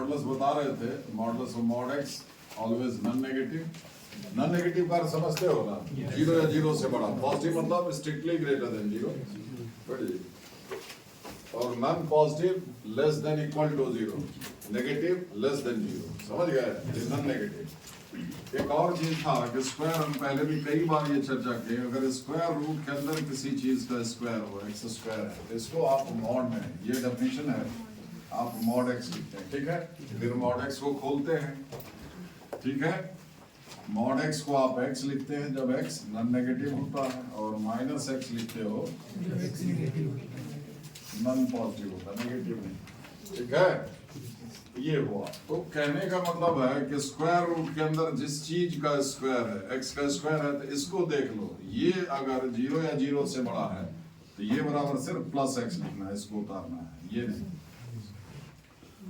Modulus बता रहे थे, modulus of mod x always non negative. Non negative का समझते हो ना, जीरो या जीरो से बड़ा। पॉजिटिव मतलब स्ट्रिक्टली ग्रेटर देन जीरो, और non positive less than equal to zero, negative less than zero. समझ गए, नॉन नेगेटिव। एक और चीज था कि स्क्वायर, हम पहले भी कई बार ये चर्चा की, अगर स्क्वायर रूट के अंदर किसी चीज का स्क्वायर हो, एक्स स्क्वायर है, तो इसको आप मॉड में, ये डेफिनेशन है, आप मॉड एक्स लिखते हैं, ठीक है। फिर मॉड एक्स को खोलते हैं, ठीक है। मॉड एक्स को आप एक्स लिखते हैं जब एक्स नॉन नेगेटिव होता है, और माइनस एक्स लिखते हो नॉन पॉजिटिव होता, नेगेटिव नहीं, ठीक है। ये हुआ। तो कहने का मतलब है कि स्क्वायर रूट के अंदर जिस चीज का स्क्वायर है, एक्स का स्क्वायर है, तो इसको देख लो, ये अगर जीरो या जीरो से बड़ा है तो ये बराबर सिर्फ प्लस एक्स लिखना है, इसको उतारना है, ये नहीं।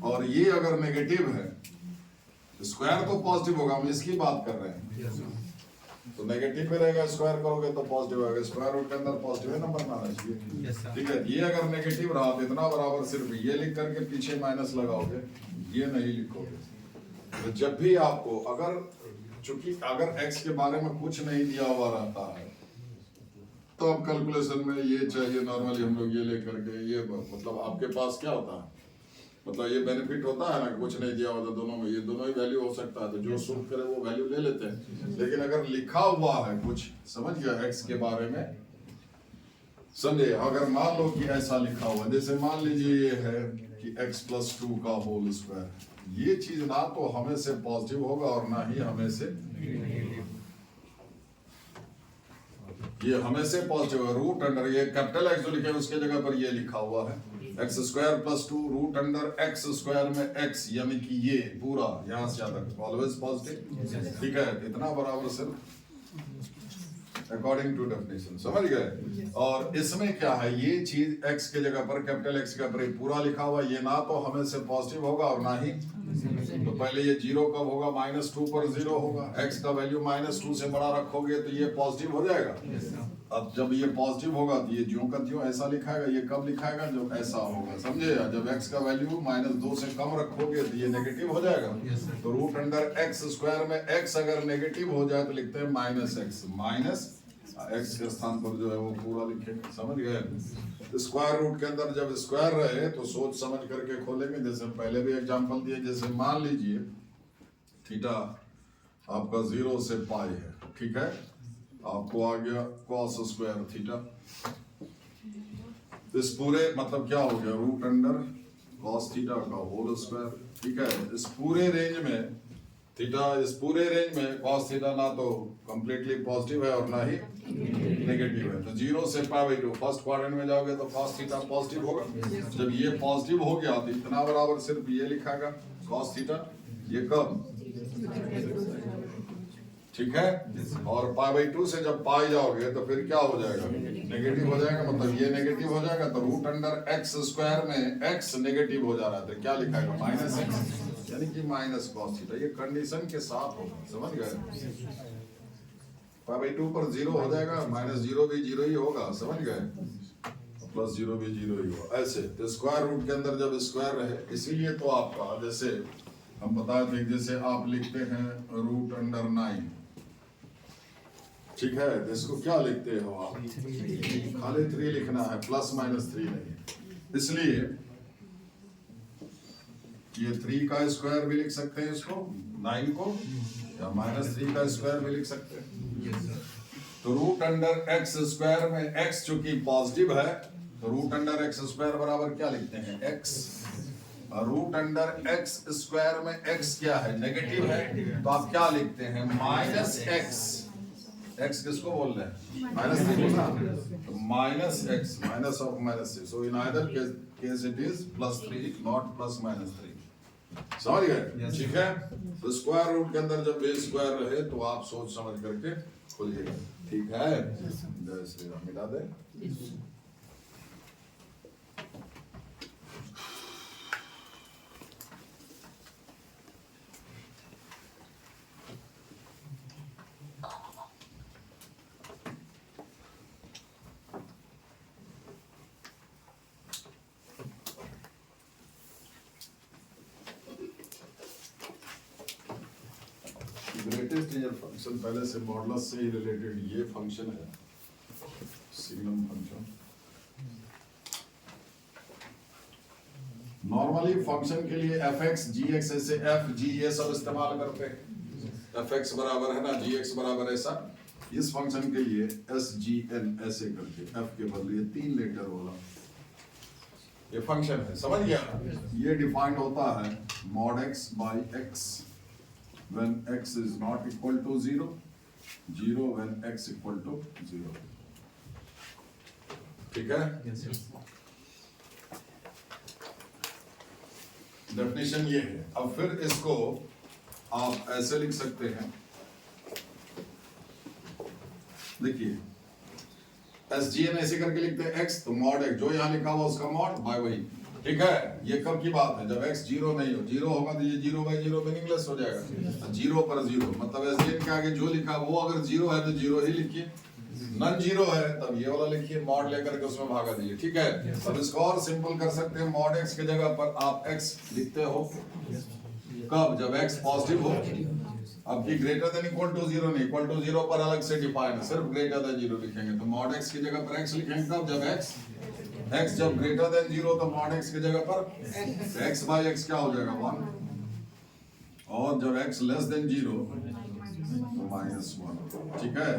और ये अगर नेगेटिव है, स्क्वायर तो पॉजिटिव होगा, हम इसकी बात कर रहे हैं, तो नेगेटिव पे रहेगा, स्क्वायर करोगे तो पॉजिटिव होगा। स्क्वायर रूट के अंदर पॉजिटिव नंबर आना चाहिए, ठीक है। ये अगर नेगेटिव रहा तो इतना बराबर सिर्फ ये लिख करके पीछे माइनस लगाओगे, ये नहीं लिखोगे। तो जब भी आपको अगर, चूंकि अगर एक्स के बारे में कुछ नहीं दिया हुआ रहता है, तो अब कैलकुलेशन में ये चाहिए, नॉर्मली हम लोग ये लेकर के, ये मतलब आपके पास क्या होता है, मतलब ये बेनिफिट होता है ना, कुछ नहीं दिया होता दोनों में, ये दोनों ही वैल्यू हो सकता है, तो जो सूट करे वो वैल्यू ले लेते हैं। लेकिन अगर लिखा हुआ है कुछ, समझ गया, एक्स के बारे में, समझे, अगर मान लो कि ऐसा लिखा हुआ, जैसे मान लीजिए ये है कि x प्लस 2 का होल स्क्वायर, ये चीज ना तो हमें से पॉजिटिव होगा और ना ही हमें से, ये हमें से पॉजिटिव है। रूट अंडर, ये कैपिटल एक्स जो लिखे हैं उसके जगह पर ये लिखा हुआ है X square plus 2 root under X square में एक्स, यानी कि ये पूरा यहां से यहां तक ऑलवेज पॉजिटिव, ठीक है। इतना बराबर सिर्फ अकॉर्डिंग टू डेफिनेशन, समझ गए। और इसमें क्या है, ये चीज x के जगह पर, कैपिटल X के ऊपर पूरा लिखा हुआ, ये ना तो हमें से पॉजिटिव होगा और ना ही, तो पहले ये जीरो कब होगा, -2 पर जीरो होगा। x का वैल्यू -2 से बड़ा रखोगे तो ये पॉजिटिव हो जाएगा। अब जब ये पॉजिटिव होगा तो ये ज्यों का त्यों ऐसा लिखाएगा, ये कब लिखाएगा, जब ऐसा होगा, समझे। जब x का वैल्यू -2 से कम रखोगे तो ये नेगेटिव हो जाएगा। तो रूट अंडर एक्स स्क्वायर में x अगर नेगेटिव हो जाए तो लिखते हैं -x, माइनस एक्स के स्थान पर जो है वो पूरा लिखेंगे, समझ गए। स्क्वायर रूट के अंदर जब स्क्वायर रहे तो सोच समझ करके खोलेंगे। जैसे पहले भी एग्जांपल दिए, जैसे मान लीजिए थीटा आपका 0 से पाई है, ठीक है, आपको आ गया cos स्क्वायर थीटा, इस पूरे मतलब क्या हो गया, रूट अंडर cos थीटा का होल स्क्वायर, ठीक है। इस पूरे रेंज में थीटा, इस पूरे रेंज में cos थीटा ना तो कंप्लीटली पॉजिटिव है और ना ही नेगेटिव है। तो 0 से π/2 फर्स्ट क्वाड्रेंट में जाओगे तो cos थीटा पॉजिटिव होगा। जब ये पॉजिटिव हो गया तो इतना बराबर सिर्फ ये लिखागा cos थीटा, ये कब, ठीक है। और π/2 से जब पाई जाओगे तो फिर क्या हो जाएगा, नेगेटिव हो जाएगा, मतलब ये नेगेटिव हो जाएगा। तो रूट अंडर एक्स स्क्वायर में एक्स नेगेटिव हो जा रहा है तो क्या लिखाएगा, -x, यानी कि -cos थीटा। ये कंडीशन के साथ होगा, समझ गए। π/2 पर 0 हो जाएगा, -0 भी 0 ही होगा, समझ गए, प्लस 0 भी 0 ही होगा, ऐसे। तो स्क्वायर रूट के अंदर जब स्क्वायर रहे, इसीलिए तो आपका, जैसे हम बताए थे, जैसे आप लिखते हैं रूट अंडर 9, ठीक है, तो इसको क्या लिखते हो आप, खाली 3 लिखना है, ±3 नहीं। इसलिए ये 3 का स्क्वायर भी लिख सकते हैं इसको, 9 को, या -3 का स्क्वायर भी लिख सकते हैं। तो रूट अंडर एक्स स्क्वायर में x चूंकि पॉजिटिव है, तो रूट अंडर एक्स स्क्वायर बराबर क्या लिखते हैं, x। और रूट अंडर एक्स स्क्वायर में x क्या है, नेगेटिव है, तो आप क्या लिखते हैं, -x। x किसको बोल रहे हैं, -3 बोलना, तो -x, minus of -3। So in either case it is +3 not +-3, समझ गए, ठीक है। तो स्क्वायर रूट के अंदर जब भी स्क्वायर रहे तो आप सोच समझ करके खोलिएगा, ठीक है। जय श्री राम, मिटा दे। ग्रेटेस्ट इंटीजर फंक्शन पहले से मॉडुलस से ही रिलेटेड ये फंक्शन है, सिग्नम फंक्शन। नॉर्मली फंक्शन के लिए fx gx ऐसे f g ये सब इस्तेमाल करते हैं। fx बराबर है ना gx बराबर ऐसा। इस फंक्शन के लिए s g n ऐसे करके f के बदले ये 3 लेटर वाला ये फंक्शन है, समझ गया? ये डिफाइंड होता है mod x by x when x is not equal to 0, 0 when x equal to 0। ठीक है? डेफिनेशन ये है। अब फिर इसको आप ऐसे लिख सकते हैं, देखिए SGN ऐसे करके लिखते हैं x, तो मॉड x जो यहाँ लिखा हुआ उसका मॉड बाय वही। ठीक है? ये कब की बात है? जब x 0 नहीं हो, 0 होगा तो ये 0 by 0 मीनिंगलेस हो जाएगा। 0 पर 0 मतलब SGN के आगे जो लिखा वो अगर 0 है तो 0 ही लिखिए, नन 0 है तब ये वाला लिखिए, मॉड लेकर के उसमें भागा दीजिए। ठीक है? अब इसको और सिंपल कर सकते हैं, मॉड x की जगह पर आप x लिखते हो कब? जब x पॉजिटिव हो। अब की ग्रेटर देन इक्वल टू 0 नहीं, इक्वल टू 0 पर अलग से डिफाइन है, सिर्फ ग्रेटर देन 0 लिखेंगे। तो मॉड x की जगह पर x लिखेंगे कब? जब x जब ग्रेटर देन 0 तो मॉड x की जगह पर x बाय x क्या हो जाएगा? 1। और जब x लेस देन 0 तो -1। ठीक है?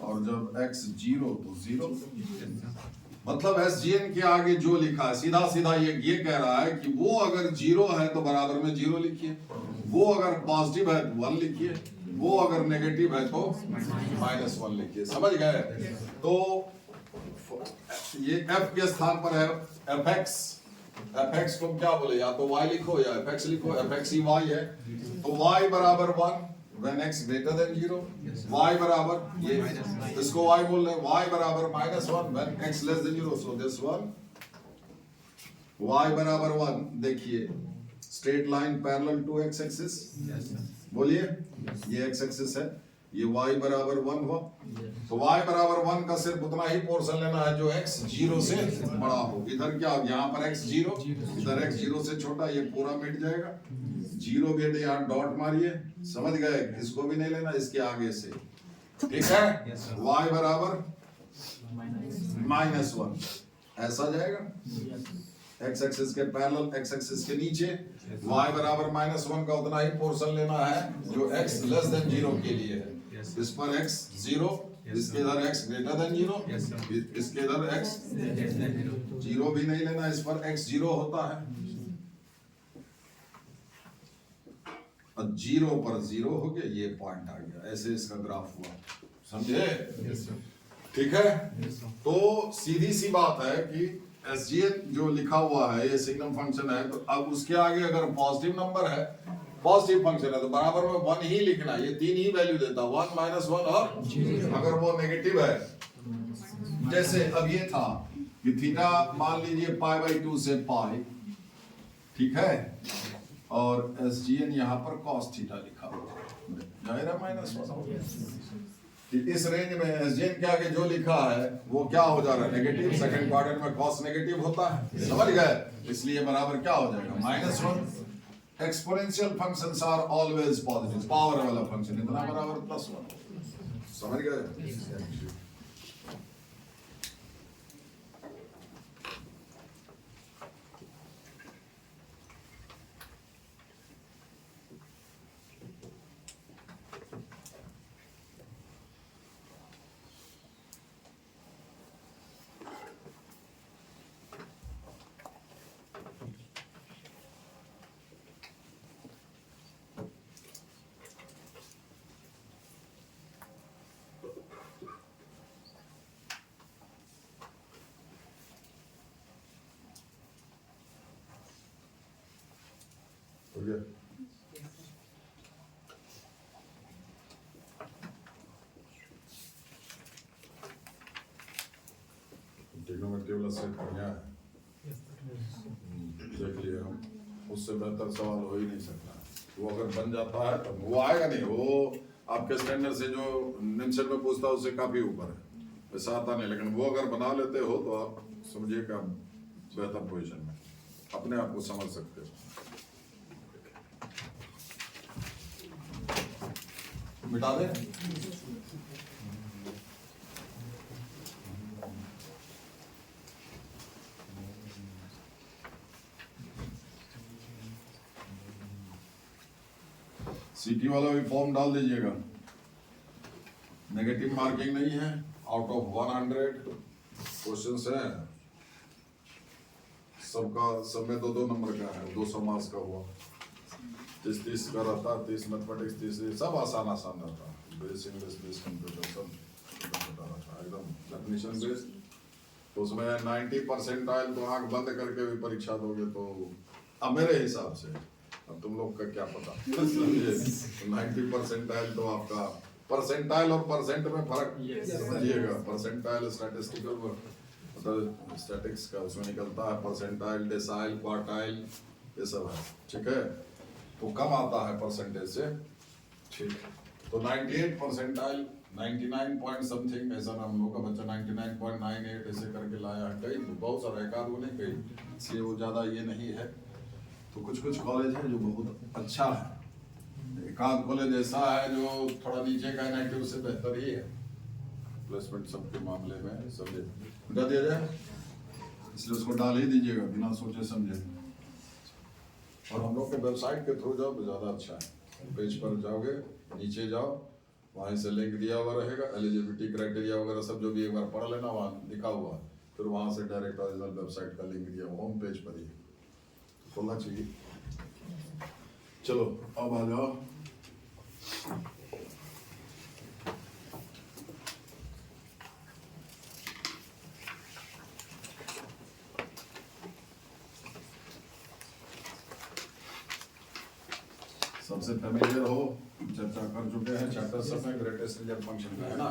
और जब x 0 तो 0। मतलब SGN के आगे जो लिखा है सीधा सीधा ये कह रहा है कि वो अगर 0 है तो बराबर में 0 लिखिए, वो अगर पॉजिटिव है तो 1 लिखिए, वो अगर नेगेटिव है तो -1 लिखिए। समझ गए? तो ये f के स्थान पर है fx को क्या बोले? या तो y लिखो या fx लिखो, fx ही y है। तो y बराबर 1 when x greater than 0, y बराबर ये इसको y बोल रहे हैं, y बराबर -1 when x less than 0, so this one y बराबर 1। देखिए straight line parallel to x axis, बोलिए ये x एक्सिस है, ये y बराबर 1 हुआ। तो y बराबर 1 का सिर्फ उतना ही पोर्शन लेना है जो x 0 से बड़ा हो। इधर क्या, यहाँ पर x 0, इधर x 0 से छोटा, ये पूरा मिट जाएगा। 0 भी है तो यहाँ डॉट मारिए, समझ गए? इसको भी नहीं लेना, इसके आगे से। ठीक है? y बराबर -1 ऐसा जाएगा, x एक्सिस के पैरेलल, x एक्सिस के नीचे y बराबर -1 का उतना ही पोर्शन लेना है जो x लेस देन 0 के लिए है। इस पर x 0, इसके इधर x ग्रेटर देन 0, इसके इधर x 0 भी नहीं लेना, इस पर x 0 होता है। 0 पर 0 हो गया, ये पॉइंट आ गया, ऐसे इसका ग्राफ हुआ। समझे? ठीक है? तो सीधी सी बात है कि SGN जो लिखा हुआ है ये सिग्नम फंक्शन है, तो अब उसके आगे अगर पॉजिटिव नंबर है, पॉजिटिव फंक्शन है, तो बराबर में 1 ही लिखना, ये 3 ही वैल्यू देता, 1 -1 और अगर वो नेगेटिव है, जैसे अब ये था कि थीटा मान लीजिए π/2 से पाई, ठीक है? और SGN यहाँ पर cos थीटा लिखा हुआ जाएगा -1। इस रेंज में SGN के आगे जो लिखा है वो क्या हो जा रहा है? नेगेटिव। सेकंड क्वाड्रेंट में cos नेगेटिव होता है, समझ गए? इसलिए बराबर क्या हो जाएगा? -1। Exponential functions are always positive, power वाला फंक्शन इतना बराबर +1। समझ गए? ट्रिग्नोमेट्री वाला सेट बढ़िया है, देख लिए हम, उससे बेहतर सवाल हो ही नहीं सकता। वो अगर बन जाता है तो वो आएगा नहीं, वो आपके स्टैंडर्ड से जो निम्सेट में पूछता है उससे काफी ऊपर है, वैसा आता नहीं। लेकिन वो अगर बना लेते हो तो आप समझिए कि बेहतर पोजीशन में अपने आप को समझ सकते हो। मिटा दे। सीटी वाला भी फॉर्म डाल दीजिएगा। नेगेटिव मार्किंग नहीं है, आउट ऑफ 100 क्वेश्चंस है, सबका सब में 2-2 नंबर का है, 200 मार्क्स का हुआ। 30-30 का रहता, 30 मैथमेटिक्स, 30 सब आसान रहता, बेस इंग्लिश, बेस कंप्यूटर सब एकदम डेफिनेशन बेस्ड। तो उसमें 90% तो आंख बंद करके भी परीक्षा दोगे तो अब मेरे हिसाब से, अब तुम लोग का क्या पता, 90% तो आपका परसेंटाइल और परसेंट में फर्क समझिएगा। परसेंटाइल स्टैटिस्टिकल मतलब स्टैटिक्स का उसमें निकलता है, परसेंटाइल, डेसाइल, क्वार्टाइल ये सब है, ठीक है। तो कम आता है परसेंटेज से, ठीक। तो 98 परसेंटाइल, 99 पॉइंट समथिंग ऐसा ना, हम लोग का बच्चा 99.98 ऐसे करके लाया है। कई बहुत सारा, एक आध नहीं कई, इसलिए वो ज़्यादा ये नहीं है। तो कुछ कुछ कॉलेज है जो बहुत अच्छा है, एक आध कॉलेज ऐसा है जो थोड़ा नीचे का है, 90 से बेहतर ही है प्लेसमेंट सबके मामले में। सब मिटा दिया जाए, इसलिए उसको डाल ही दीजिएगा बिना सोचे समझे। और हम लोग के वेबसाइट के थ्रू जाओ तो ज़्यादा अच्छा है। पेज पर जाओगे, नीचे जाओ, वहीं से लिंक दिया हुआ रहेगा, एलिजिबिलिटी क्राइटेरिया वगैरह सब जो भी एक बार पढ़ लेना, वहाँ लिखा हुआ, फिर वहाँ से डायरेक्ट ओरिजिनल वेबसाइट का लिंक दिया होम पेज पर ही खोलना चाहिए। चलो अब आ जाओ। सबसे फेमिलियर हो, चर्चा कर चुके हैं चैप्टर सब में, ग्रेटेस्ट इंटीजर फंक्शन का है ना।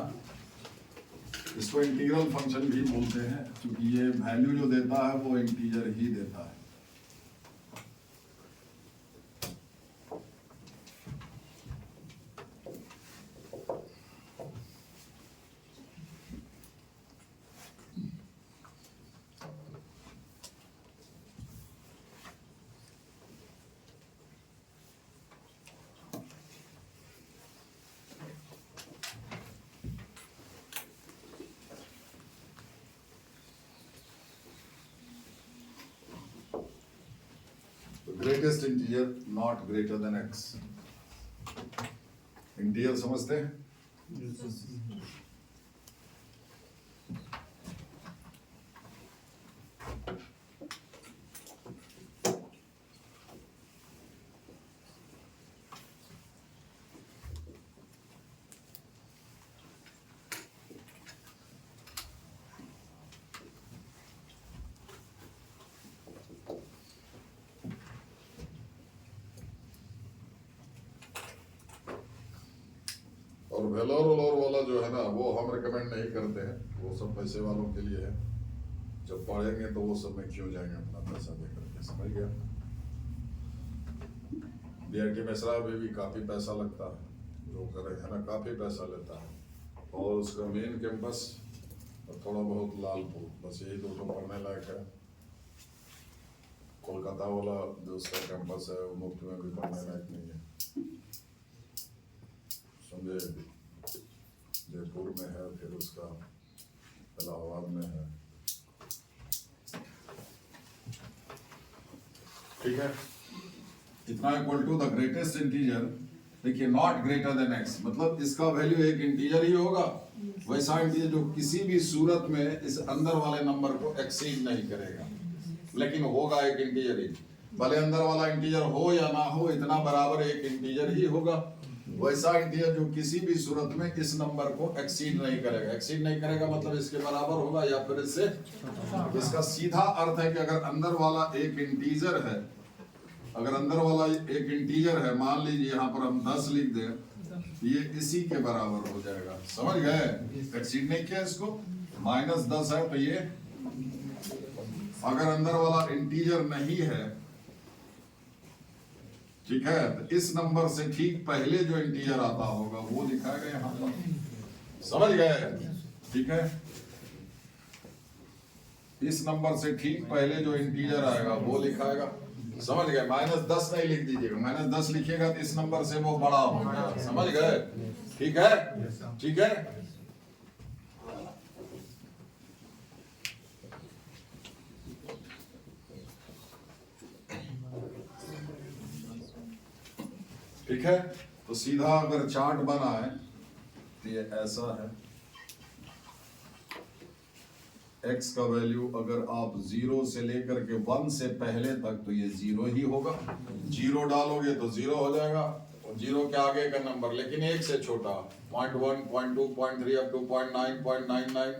इसको इंटीग्रल फंक्शन भी बोलते हैं, क्योंकि ये वैल्यू जो देता है वो इंटीजर ही देता है। Greatest integer not greater than x। Integer समझते हैं? और वेलोर वाला जो है ना, वो हम रिकमेंड नहीं करते हैं, वो सब पैसे वालों के लिए है। जब पढ़ेंगे तो वो सब में क्यों जाएंगे अपना पैसा दे करके, समझ गया। BIT मिश्रा में भी काफ़ी पैसा लगता है, जो करे है ना, काफ़ी पैसा लेता है। और उसका मेन कैंपस और थोड़ा बहुत लालपुर, बस यही दो पढ़ने लायक है। कोलकाता वाला जो उसका कैंपस है वो मुफ्त में भी पढ़ने लायक नहीं है, समझे। जयपुर में है, फिर उसका इलाहाबाद में है, ठीक है। इतना equal to the greatest integer. देखिए नॉट ग्रेटर देन x, मतलब इसका वैल्यू एक इंटीजर ही होगा। वैसा इंटीजर जो किसी भी सूरत में इस अंदर वाले नंबर को एक्सीड नहीं करेगा, लेकिन होगा एक इंटीजर ही। भले अंदर वाला इंटीजर हो या ना हो, इतना बराबर एक इंटीजर ही होगा। वैसा इंटीजर जो किसी भी सूरत में इस नंबर को एक्सीड नहीं करेगा। एक्सीड नहीं करेगा मतलब इसके बराबर होगा या फिर इससे। इसका सीधा अर्थ है कि अगर अंदर वाला एक इंटीजर है, अगर अंदर वाला एक इंटीजर है, मान लीजिए यहाँ पर हम 10 लिख दें, ये इसी के बराबर हो जाएगा, समझ गए। एक्सीड नहीं किया इसको, -10 है तो ये, अगर अंदर वाला इंटीजर नहीं है, ठीक है, तो इस नंबर से ठीक पहले जो इंटीजर आता होगा वो दिखाएगा यहाँ पर, समझ गए, ठीक है। इस नंबर से ठीक पहले जो इंटीजर आएगा वो लिखाएगा। समझ गए? -10 नहीं लिख दीजिएगा, -10 लिखिएगा तो इस नंबर से वो बड़ा होगा। समझ गए? ठीक है, ठीक है। ठीक है, तो सीधा अगर चार्ट बना है तो ये ऐसा है। x का वैल्यू अगर आप 0 से लेकर के 1 से पहले तक तो ये 0 ही होगा। 0 डालोगे तो 0 हो जाएगा, और 0 के आगे का नंबर, लेकिन 1 से छोटा 0.1, 0.2, 0.3 अप टू 0.9, 0.99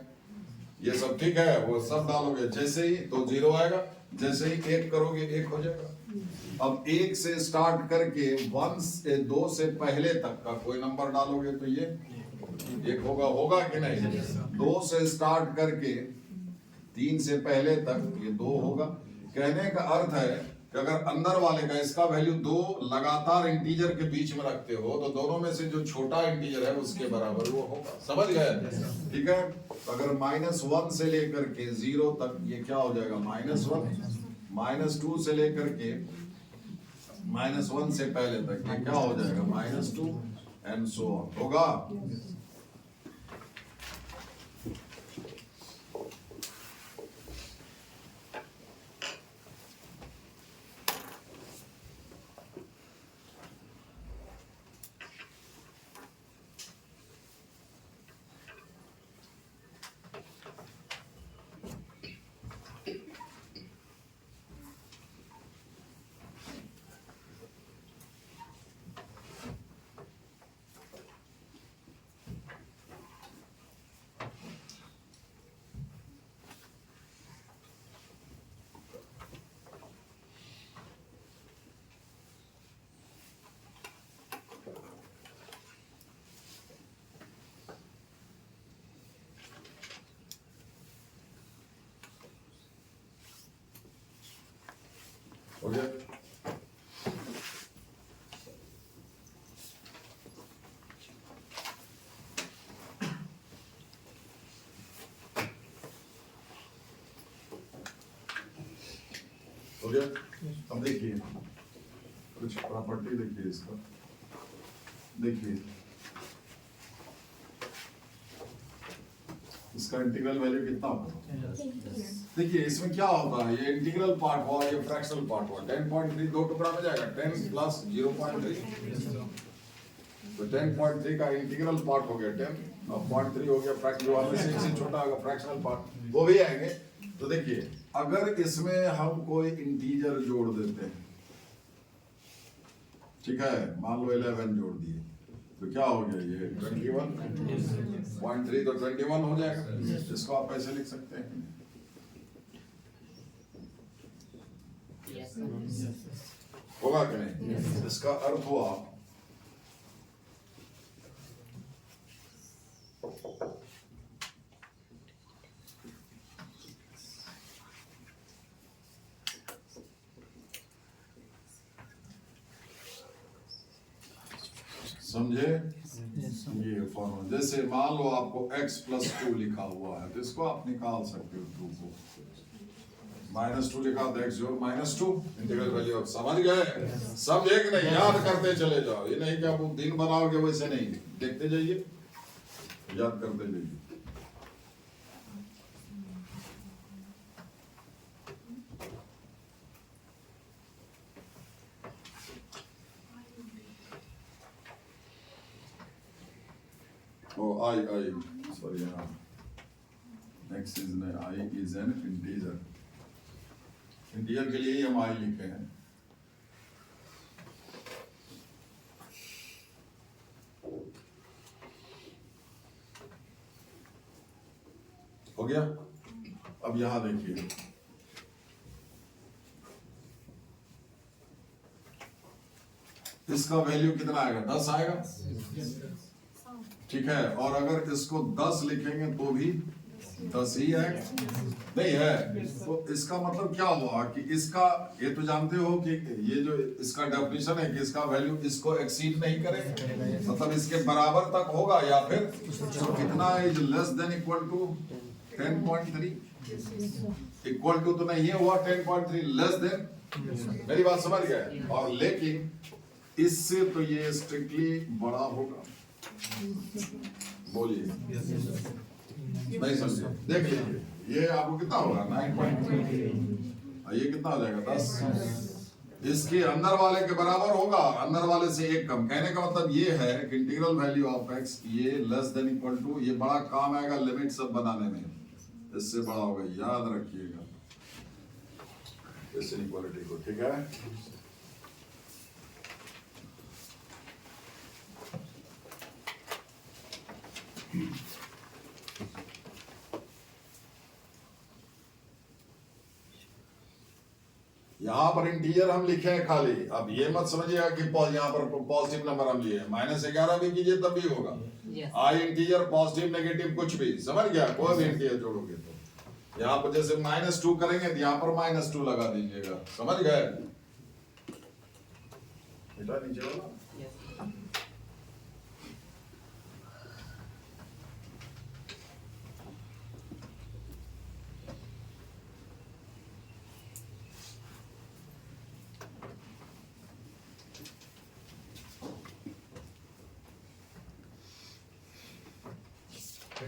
ये सब ठीक है, वो सब डालोगे जैसे ही तो 0 आएगा, जैसे ही 1 करोगे 1 हो जाएगा। अब 1 से स्टार्ट करके 1 से 2 से पहले तक का कोई नंबर डालोगे तो ये 1 होगा, होगा कि नहीं? 2 से स्टार्ट करके 3 से पहले तक ये 2 होगा। कहने का अर्थ है कि अगर अंदर वाले का इसका वैल्यू 2 लगातार इंटीजर के बीच में रखते हो तो दोनों में से जो छोटा इंटीजर है उसके बराबर वो होगा। समझ गए? ठीक है, अगर -1 से लेकर के 0 तक ये क्या हो जाएगा? -1, -2 से लेकर के -1 से पहले तक ये क्या हो जाएगा? -2 एंड सो ऑन होगा। हो गया? हो गया? अब देखिए कुछ प्रॉपर्टी देखिए इसका, देखिए इसका इंटीग्रल वैल्यू कितना होगा? देखिए इसमें क्या होता है, ये इंटीग्रल पार्ट हुआ, ये फ्रैक्शनल पार्ट हुआ। 10.3 दो टुकड़ा में जाएगा, 10 प्लस 0.3 तो 10.3 का इंटीग्रल पार्ट हो गया 10, अब 0.3 हो गया फ्रैक्शनल वाले से इससे छोटा होगा फ्रैक्शनल पार्ट, वो भी आएंगे। तो देखिए अगर इसमें हम कोई इंटीजर जोड़ देते हैं, ठीक है, मान लो 11 जोड़ दिए तो क्या हो गया? ये 21.3 तो 21 हो जाएगा। इसको आप ऐसे लिख सकते हैं, होगा कि नहीं? इसका अर्थ हुआ समझे? ये फॉर्मूला, जैसे मान लो आपको x + 2 लिखा हुआ है तो इसको आप निकाल सकते हो 2 को, -2 लिखा तो x जोड़ -2 इंटीग्रल वैल्यू। अब समझ गए? समझे कि नहीं? याद करते चले जाओ, ये नहीं कि आप दिन बनाओगे, वैसे नहीं, देखते जाइए, याद करते जाइए। I sorry, x is I is an integer, integer के लिए हम I लिखे हैं। हो गया? अब यहां देखिए इसका वैल्यू कितना आएगा? 10 आएगा, ठीक है। और अगर इसको 10 लिखेंगे तो भी 10 ही है, नहीं है? तो इसका मतलब क्या हुआ कि इसका, ये तो जानते हो कि ये जो इसका डेफिनेशन है कि इसका वैल्यू इसको एक्सीड नहीं करेगा, मतलब इसके बराबर तक होगा, या फिर तो कितना is less than equal to 10.3, equal to तो नहीं है हुआ 10.3, लेस देन मेरी बात समझ गए? और लेकिन इससे तो ये स्ट्रिक्टली बड़ा होगा। बोलिए, नहीं समझे? देख लीजिए, ये आपको कितना होगा 9.3, ये कितना हो जाएगा 10, इसके अंदर वाले के बराबर होगा, अंदर वाले से एक कम। कहने का मतलब ये है कि इंटीग्रल वैल्यू ऑफ एक्स ये लेस देन इक्वल टू, ये बड़ा काम आएगा लिमिट सब बनाने में, इससे बड़ा होगा, याद रखिएगा इस इनइक्वालिटी को, ठीक है? यहां पर इंटीजर हम लिखे हैं खाली। अब ये मत समझिएगा कि यहाँ पर पॉजिटिव नंबर हम लिए हैं, -11 भी कीजिए तब भी होगा। आई इंटीजर पॉजिटिव नेगेटिव कुछ भी, समझ गया? कोई भी इंटीजर जोड़ोगे तो यहाँ पर जैसे -2 करेंगे तो यहाँ पर -2 लगा दीजिएगा, समझ गए? बेटा नीचे वाला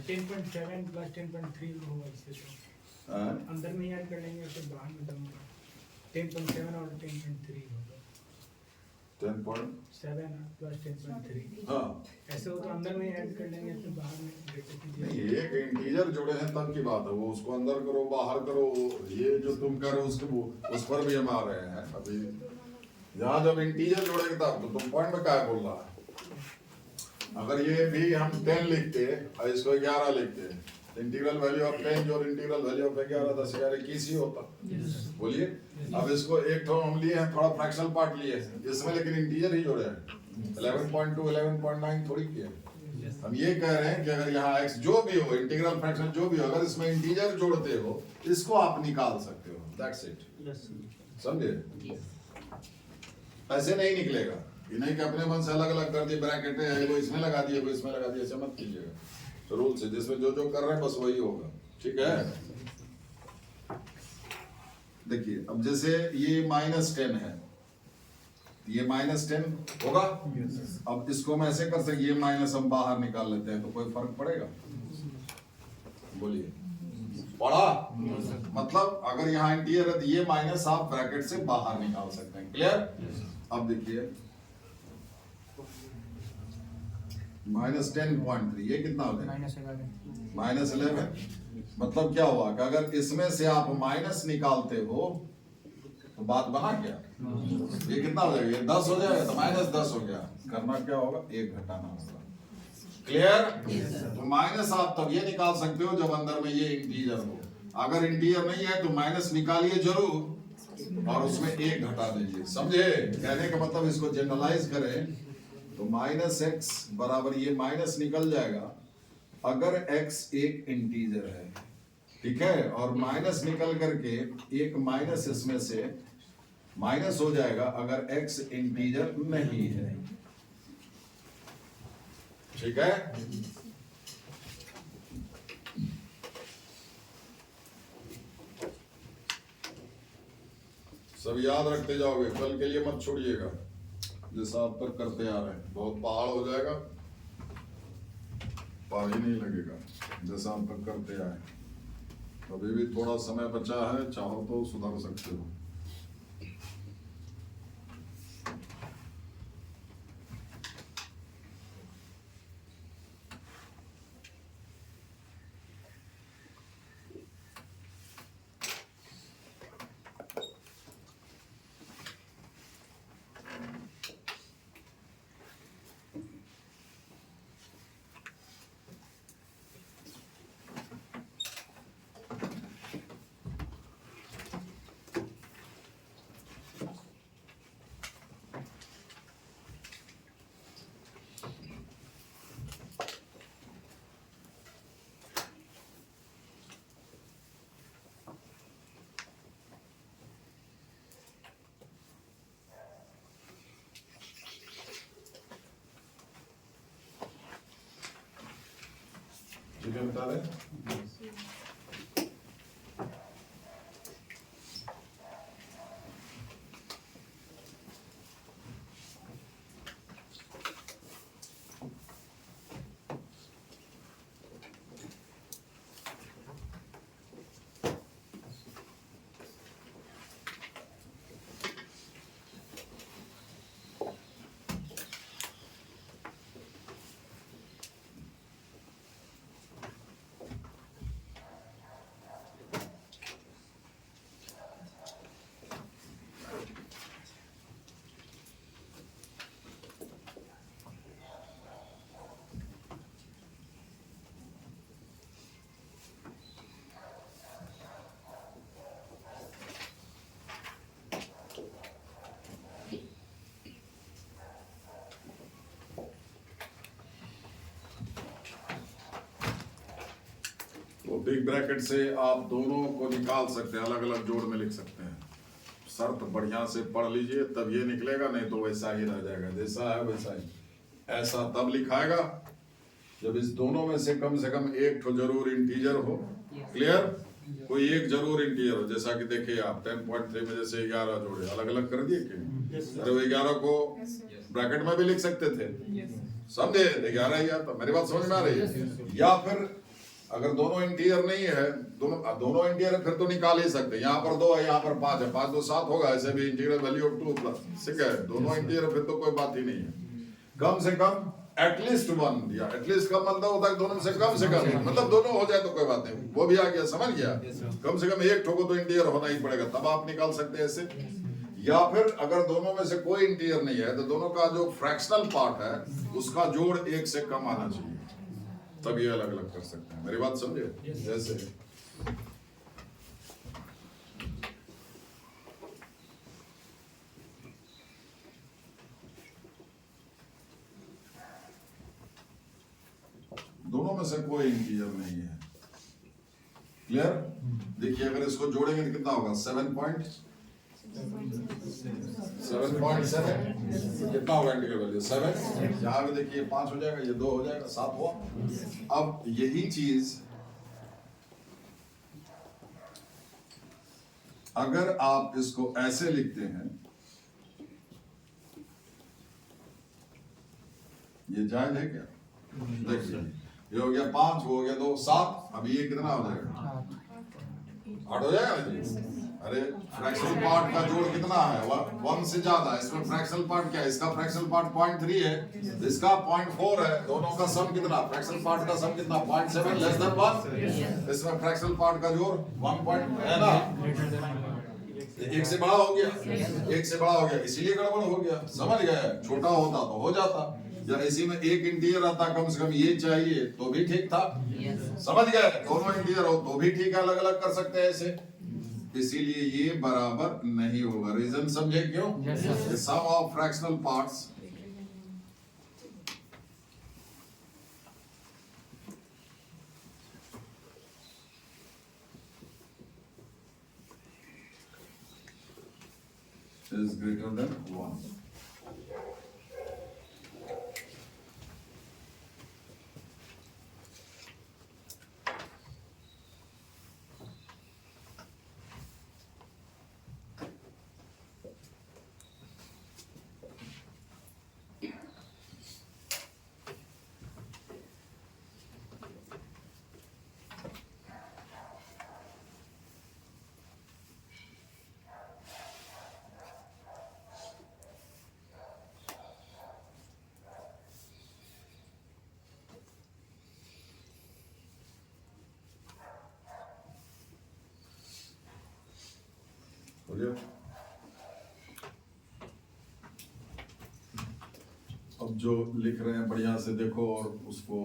+10.7 10.3 होगा इससे तो अंदर में ऐड कर लेंगे फिर बाहर में दम होगा। 10.7 और 10.3 होगा। 10.7 + 10.3। हाँ, ऐसे हो तो अंदर में ऐड कर लेंगे फिर बाहर में ब्रैकेट नहीं, कीजिए। एक इंटीजर जुड़े हैं तब की बात है, वो उसको अंदर करो बाहर करो, ये जो तुम कर रहे हो उसके उस पर भी हम आ रहे हैं। अभी यहाँ जब इंटीजर जोड़ेंगे तब तो तुम पॉइंट में क्या बोल रहा है? अगर ये भी हम 10 लिखते और इसको 11 लिखते, इंटीग्रल वैल्यू ऑफ 10 जो इंटीग्रल वैल्यू ऑफ 11 10 11 21 ही होता। बोलिए, अब इसको एक तो हम लिए हैं, थोड़ा फ्रैक्शनल पार्ट लिए हैं इसमें, लेकिन इंटीजर ही जोड़े हैं। 11.2 11.9 थोड़ी किए। हम ये कह रहे हैं कि अगर यहाँ x जो भी हो, इंटीग्रल फ्रैक्शन जो भी हो, अगर इसमें इंटीजर जोड़ते हो इसको आप निकाल सकते हो, दैट्स इट। समझे? ऐसे नहीं निकलेगा, ये नहीं कि अपने मन से अलग अलग कर दिए ब्रैकेट है, वो इसमें लगा दिए वो इसमें लगा दिए, ऐसा मत कीजिएगा। तो रूल से जिसमें जो जो कर रहे हैं बस वही होगा, ठीक है? देखिए, अब जैसे ये -10 है, ये -10 होगा। अब इसको हम ऐसे कर सकते, ये माइनस हम बाहर निकाल लेते हैं तो कोई फर्क पड़ेगा? बोलिए, पड़ा? मतलब अगर यहाँ इंटीजर है तो ये माइनस आप ब्रैकेट से बाहर निकाल सकते हैं, क्लियर? अब देखिए -10.3 ये कितना हो गया? -11। मतलब क्या हुआ कि अगर इसमें से आप माइनस निकालते हो तो बात बना क्या? ये कितना हो जाएगा? ये 10 हो जाएगा तो -10 हो गया। करना क्या होगा? 1 घटाना होगा, क्लियर? तो माइनस आप तब ये निकाल सकते हो जब अंदर में ये इंटीजर हो। अगर इंटीजर नहीं है तो माइनस निकालिए जरूर और उसमें 1 घटा दीजिए, समझे? कहने का मतलब इसको जनरलाइज करें तो -x बराबर ये माइनस निकल जाएगा अगर x एक इंटीजर है, ठीक है? और माइनस निकल करके एक माइनस इसमें से माइनस हो जाएगा अगर x इंटीजर नहीं है, ठीक है? सब याद रखते जाओगे, कल के लिए मत छोड़िएगा, जैसा आप तक करते आ रहे हैं। बहुत पहाड़ हो जाएगा, पार ही नहीं लगेगा जैसा आप तक करते आए। अभी भी थोड़ा समय बचा है, चाहो तो सुधर सकते हो। ठीक है, बता रहे? बिग ब्रैकेट से आप दोनों को निकाल सकते हैं, अलग अलग जोड़ में लिख सकते हैं। शर्त बढ़िया से पढ़ लीजिए तब ये निकलेगा, नहीं तो वैसा ही रह जाएगा, जैसा है वैसा ही। ऐसा तब लिखाएगा जब इस दोनों में से कम एक तो जरूर इंटीजर हो। क्लियर? कोई एक जरूर इंटीजर हो। जैसा कि देखिए आप 10.3 में जैसे 11 जोड़े अलग अलग कर दिए कि अरे वो 11 को ब्रैकेट में भी लिख सकते थे, समझे? 11 ही आता। मेरी बात समझ में आ रही है? या फिर अगर दोनों इंटीजर नहीं है, दोनों इंटीजर है, फिर तो निकाल ही सकते हैं। यहाँ पर 2 है, यहाँ पर 5 है, 5 तो 7 होगा। ऐसे भी इंटीग्रल वैल्यू ऑफ 2 प्लस 6 है, दोनों इंटीजर, फिर तो कोई बात ही नहीं है। कम से कम एटलीस्ट 1 दिया। एटलीस्ट का मतलब होता है दोनों में से कम, मतलब दोनों हो जाए तो कोई बात नहीं, वो भी आ गया, समझ गया? कम से कम एक ठोको तो इंटीजर होना ही पड़ेगा, तब आप निकाल सकते हैं ऐसे। या फिर अगर दोनों में से कोई इंटीजर नहीं है तो दोनों का जो फ्रैक्शनल पार्ट है उसका जोड़ 1 से कम आना चाहिए, तब ये अलग अलग कर सकते हैं। मेरी बात समझे? जैसे दोनों में से कोई इंटीजर नहीं है। क्लियर? देखिए अगर इसको जोड़ेंगे तो कितना होगा? 7.7 कितना होगा इंटीग्रल वैल्यू? 7। यहाँ भी देखिए 5 हो जाएगा, ये 2 हो जाएगा, 7 हुआ। अब यही चीज अगर आप इसको ऐसे लिखते हैं, ये जायज है क्या? देखिए ये हो गया 5, हो गया 2, 7। अब ये कितना हो जाएगा? 8 हो जाएगा जी। अरे फ्रैक्शनल पार्ट का जोड़ कितना है? 1 से ज्यादा। इसमें फ्रैक्शनल पार्ट क्या है? इसका फ्रैक्शनल पार्ट 0.3 है, इसका 0.4 है। दोनों का सम कितना? फ्रैक्शनल पार्ट का सम कितना? 0.7 लेस देन 1। इसमें फ्रैक्शनल पार्ट का जोड़ 1 है ना, 1 से बड़ा हो गया, 1 से बड़ा हो गया, इसीलिए गड़बड़ हो गया। समझ गए? छोटा होता तो हो जाता, या इसी में एक इंटीजर आता, कम से कम ये चाहिए तो भी ठीक था। समझ गए? दोनों इंटीजर हो तो भी ठीक है, अलग अलग कर सकते हैं ऐसे। इसीलिए ये बराबर नहीं होगा। रीजन समझे क्यों? Sum of fractional parts is greater than 1. अब जो लिख रहे हैं बढ़िया से देखो और उसको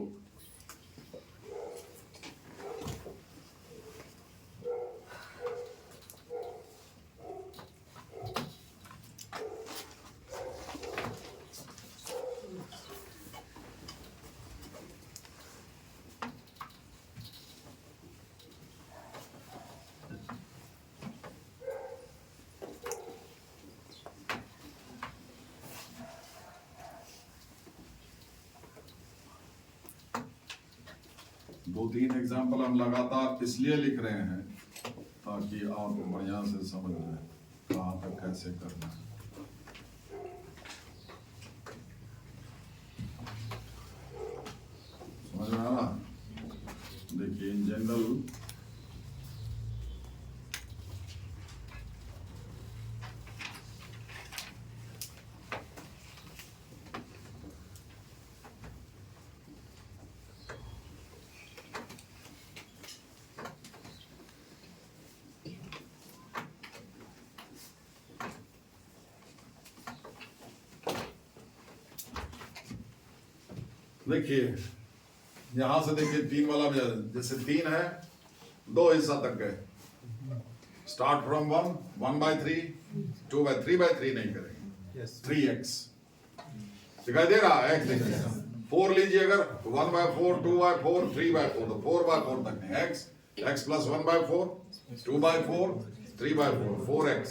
दो तीन एग्जाम्पल हम लगातार इसलिए लिख रहे हैं ताकि आप बढ़िया से समझ जाए कहाँ तक कैसे करना है। समझ में आ रहा? देखिए इन जनरल देखिए यहां से देखिए 3 वाला भी जैसे 3 है, 2 हिस्सा तक गए। स्टार्ट फ्रॉम 1/3, 2/3 नहीं करेंगे, 3x दिखाई दे रहा है। x 4 लीजिए, अगर 1/4, 2/4, 3/4 तो 4/4 तक नहीं। x x plus 1/4, 2/4, 3/4, 4x।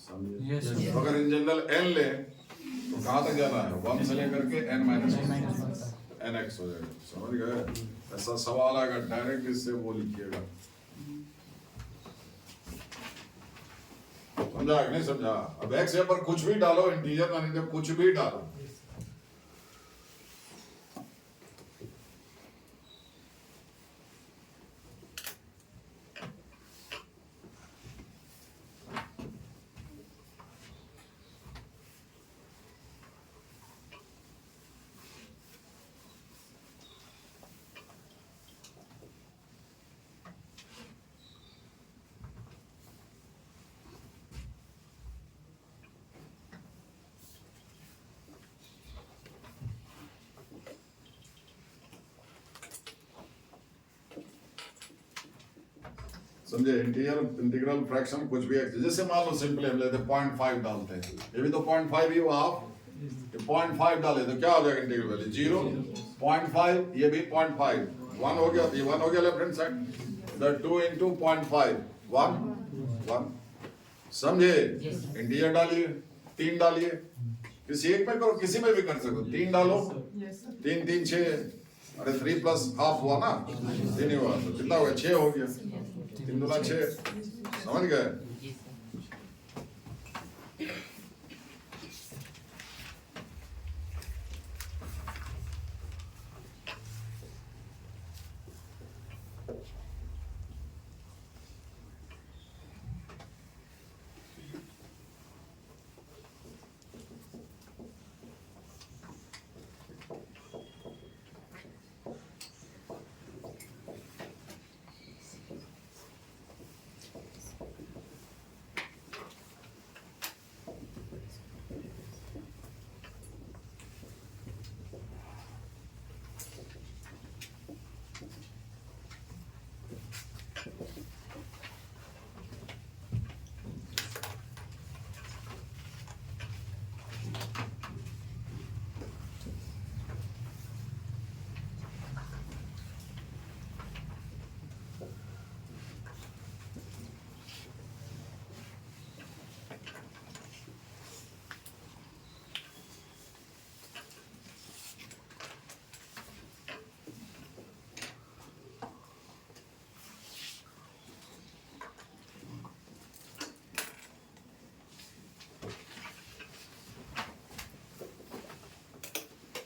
तो अगर इन जनरल n ले तो कहाँ तक जाना है? 1 से लेकर के n माइनस nx हो जाएगा। समझ गए? ऐसा सवाल आएगा डायरेक्ट इससे वो लिखिएगा। समझा कि नहीं समझा? अब x यहाँ पर कुछ भी डालो, इंटीजर मैनेजर कुछ भी डालो। समझे? इंटीग्रल फ्रैक्शन कुछ भी जैसे मान लो सिंपली हम लेते 0.5 डालते हैं, ये भी तो 0.5 ही हुआ। हाफ 0.5 डाले तो क्या हो जाएगा इंटीग्रल वैल्यू? 0। 0.5 ये भी 0.5, 1 हो गया, ये 1 हो गया left hand side. The 2 into 0.5 1। समझे? इंटीजर डालिए, 3 डालिए, किसी एक में करो, किसी में भी कर सकते हो। 3 डालो, 3 3 6, अरे 3 प्लस हाफ हुआ ना, 3 ही हुआ तो कितना हो गया? 6 हो गया। 3 दूना 6। समझ गए?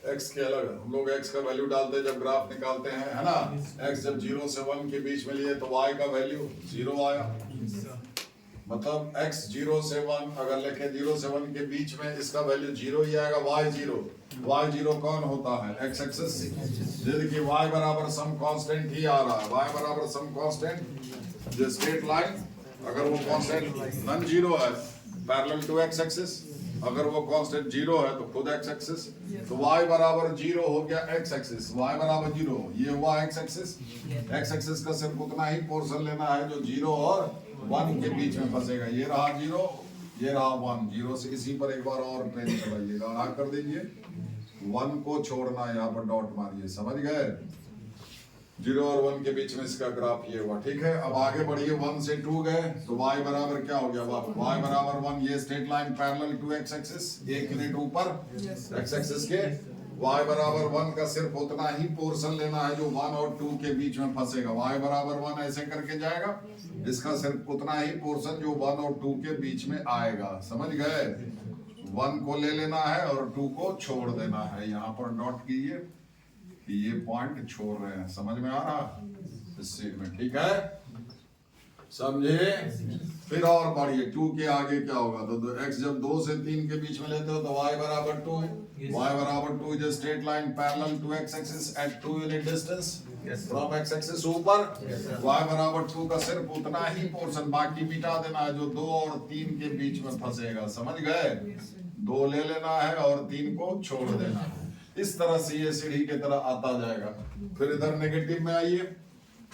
x के अलग हम लोग x का वैल्यू डालते हैं जब ग्राफ निकालते हैं, है ना? x जब 0 से 1 के बीच में लिए तो y का वैल्यू 0 आया। मतलब x 0 से 1 अगर लिखे 0 से 1 के बीच में इसका वैल्यू 0 ही आएगा। y0 कौन होता है? x axis. देखिए y बराबर सम कांस्टेंट ही आ रहा है, y बराबर सम कांस्टेंट। जो स्ट्रेट लाइन अगर वो कांस्टेंट नॉन जीरो है पैरेलल टू x एक्सिस, अगर वो कांस्टेंट 0 है तो खुद x एक्सिस, तो y बराबर 0 हो गया x एक्सिस, y बराबर 0 ये हुआ x एक्सिस। x एक्सिस का सिर्फ उतना ही पोर्शन लेना है जो 0 और 1 के बीच में फंसेगा। ये रहा 0, ये रहा 1। 0 से इसी पर एक बार और पेन चलाइएगा, आग कर दीजिए, 1 को छोड़ना, यहाँ पर डॉट मारिए। समझ गए? 0 और 1 के बीच में इसका ग्राफ ये हुआ। ठीक है, अब आगे बढ़िए। 1 से 2 गए तो y बराबर क्या हो गया? y बराबर 1। ये straight line parallel to x axis, एक यूनिट ऊपर x एक्सिस के। y बराबर 1 का सिर्फ उतना ही पोर्शन लेना है जो 1 और 2 के बीच में फंसेगा। y बराबर 1 ऐसे करके जाएगा, इसका सिर्फ उतना ही पोर्शन जो 1 और 2 के बीच में आएगा। समझ गए? 1 को ले लेना है और 2 को छोड़ देना है। यहाँ पर नोट कीजिए कि ये पॉइंट छोड़ रहे हैं। समझ में आ रहा इस सीट में? ठीक है, समझे? फिर और बढ़िए, 2 के आगे क्या होगा? तो x जब 2 से 3 के बीच में लेते हो तो y बराबर 2। y बराबर 2 is straight line parallel to x axis at 2 unit distance from x axis ऊपर। y बराबर 2 का सिर्फ उतना ही पोर्शन, बाकी मिटा देना है जो 2 और 3 के बीच में फंसेगा। समझ गए? 2 ले लेना है और 3 को छोड़ देना है। इस तरह से ये सीढ़ी की तरह आता जाएगा। फिर इधर नेगेटिव में आइए,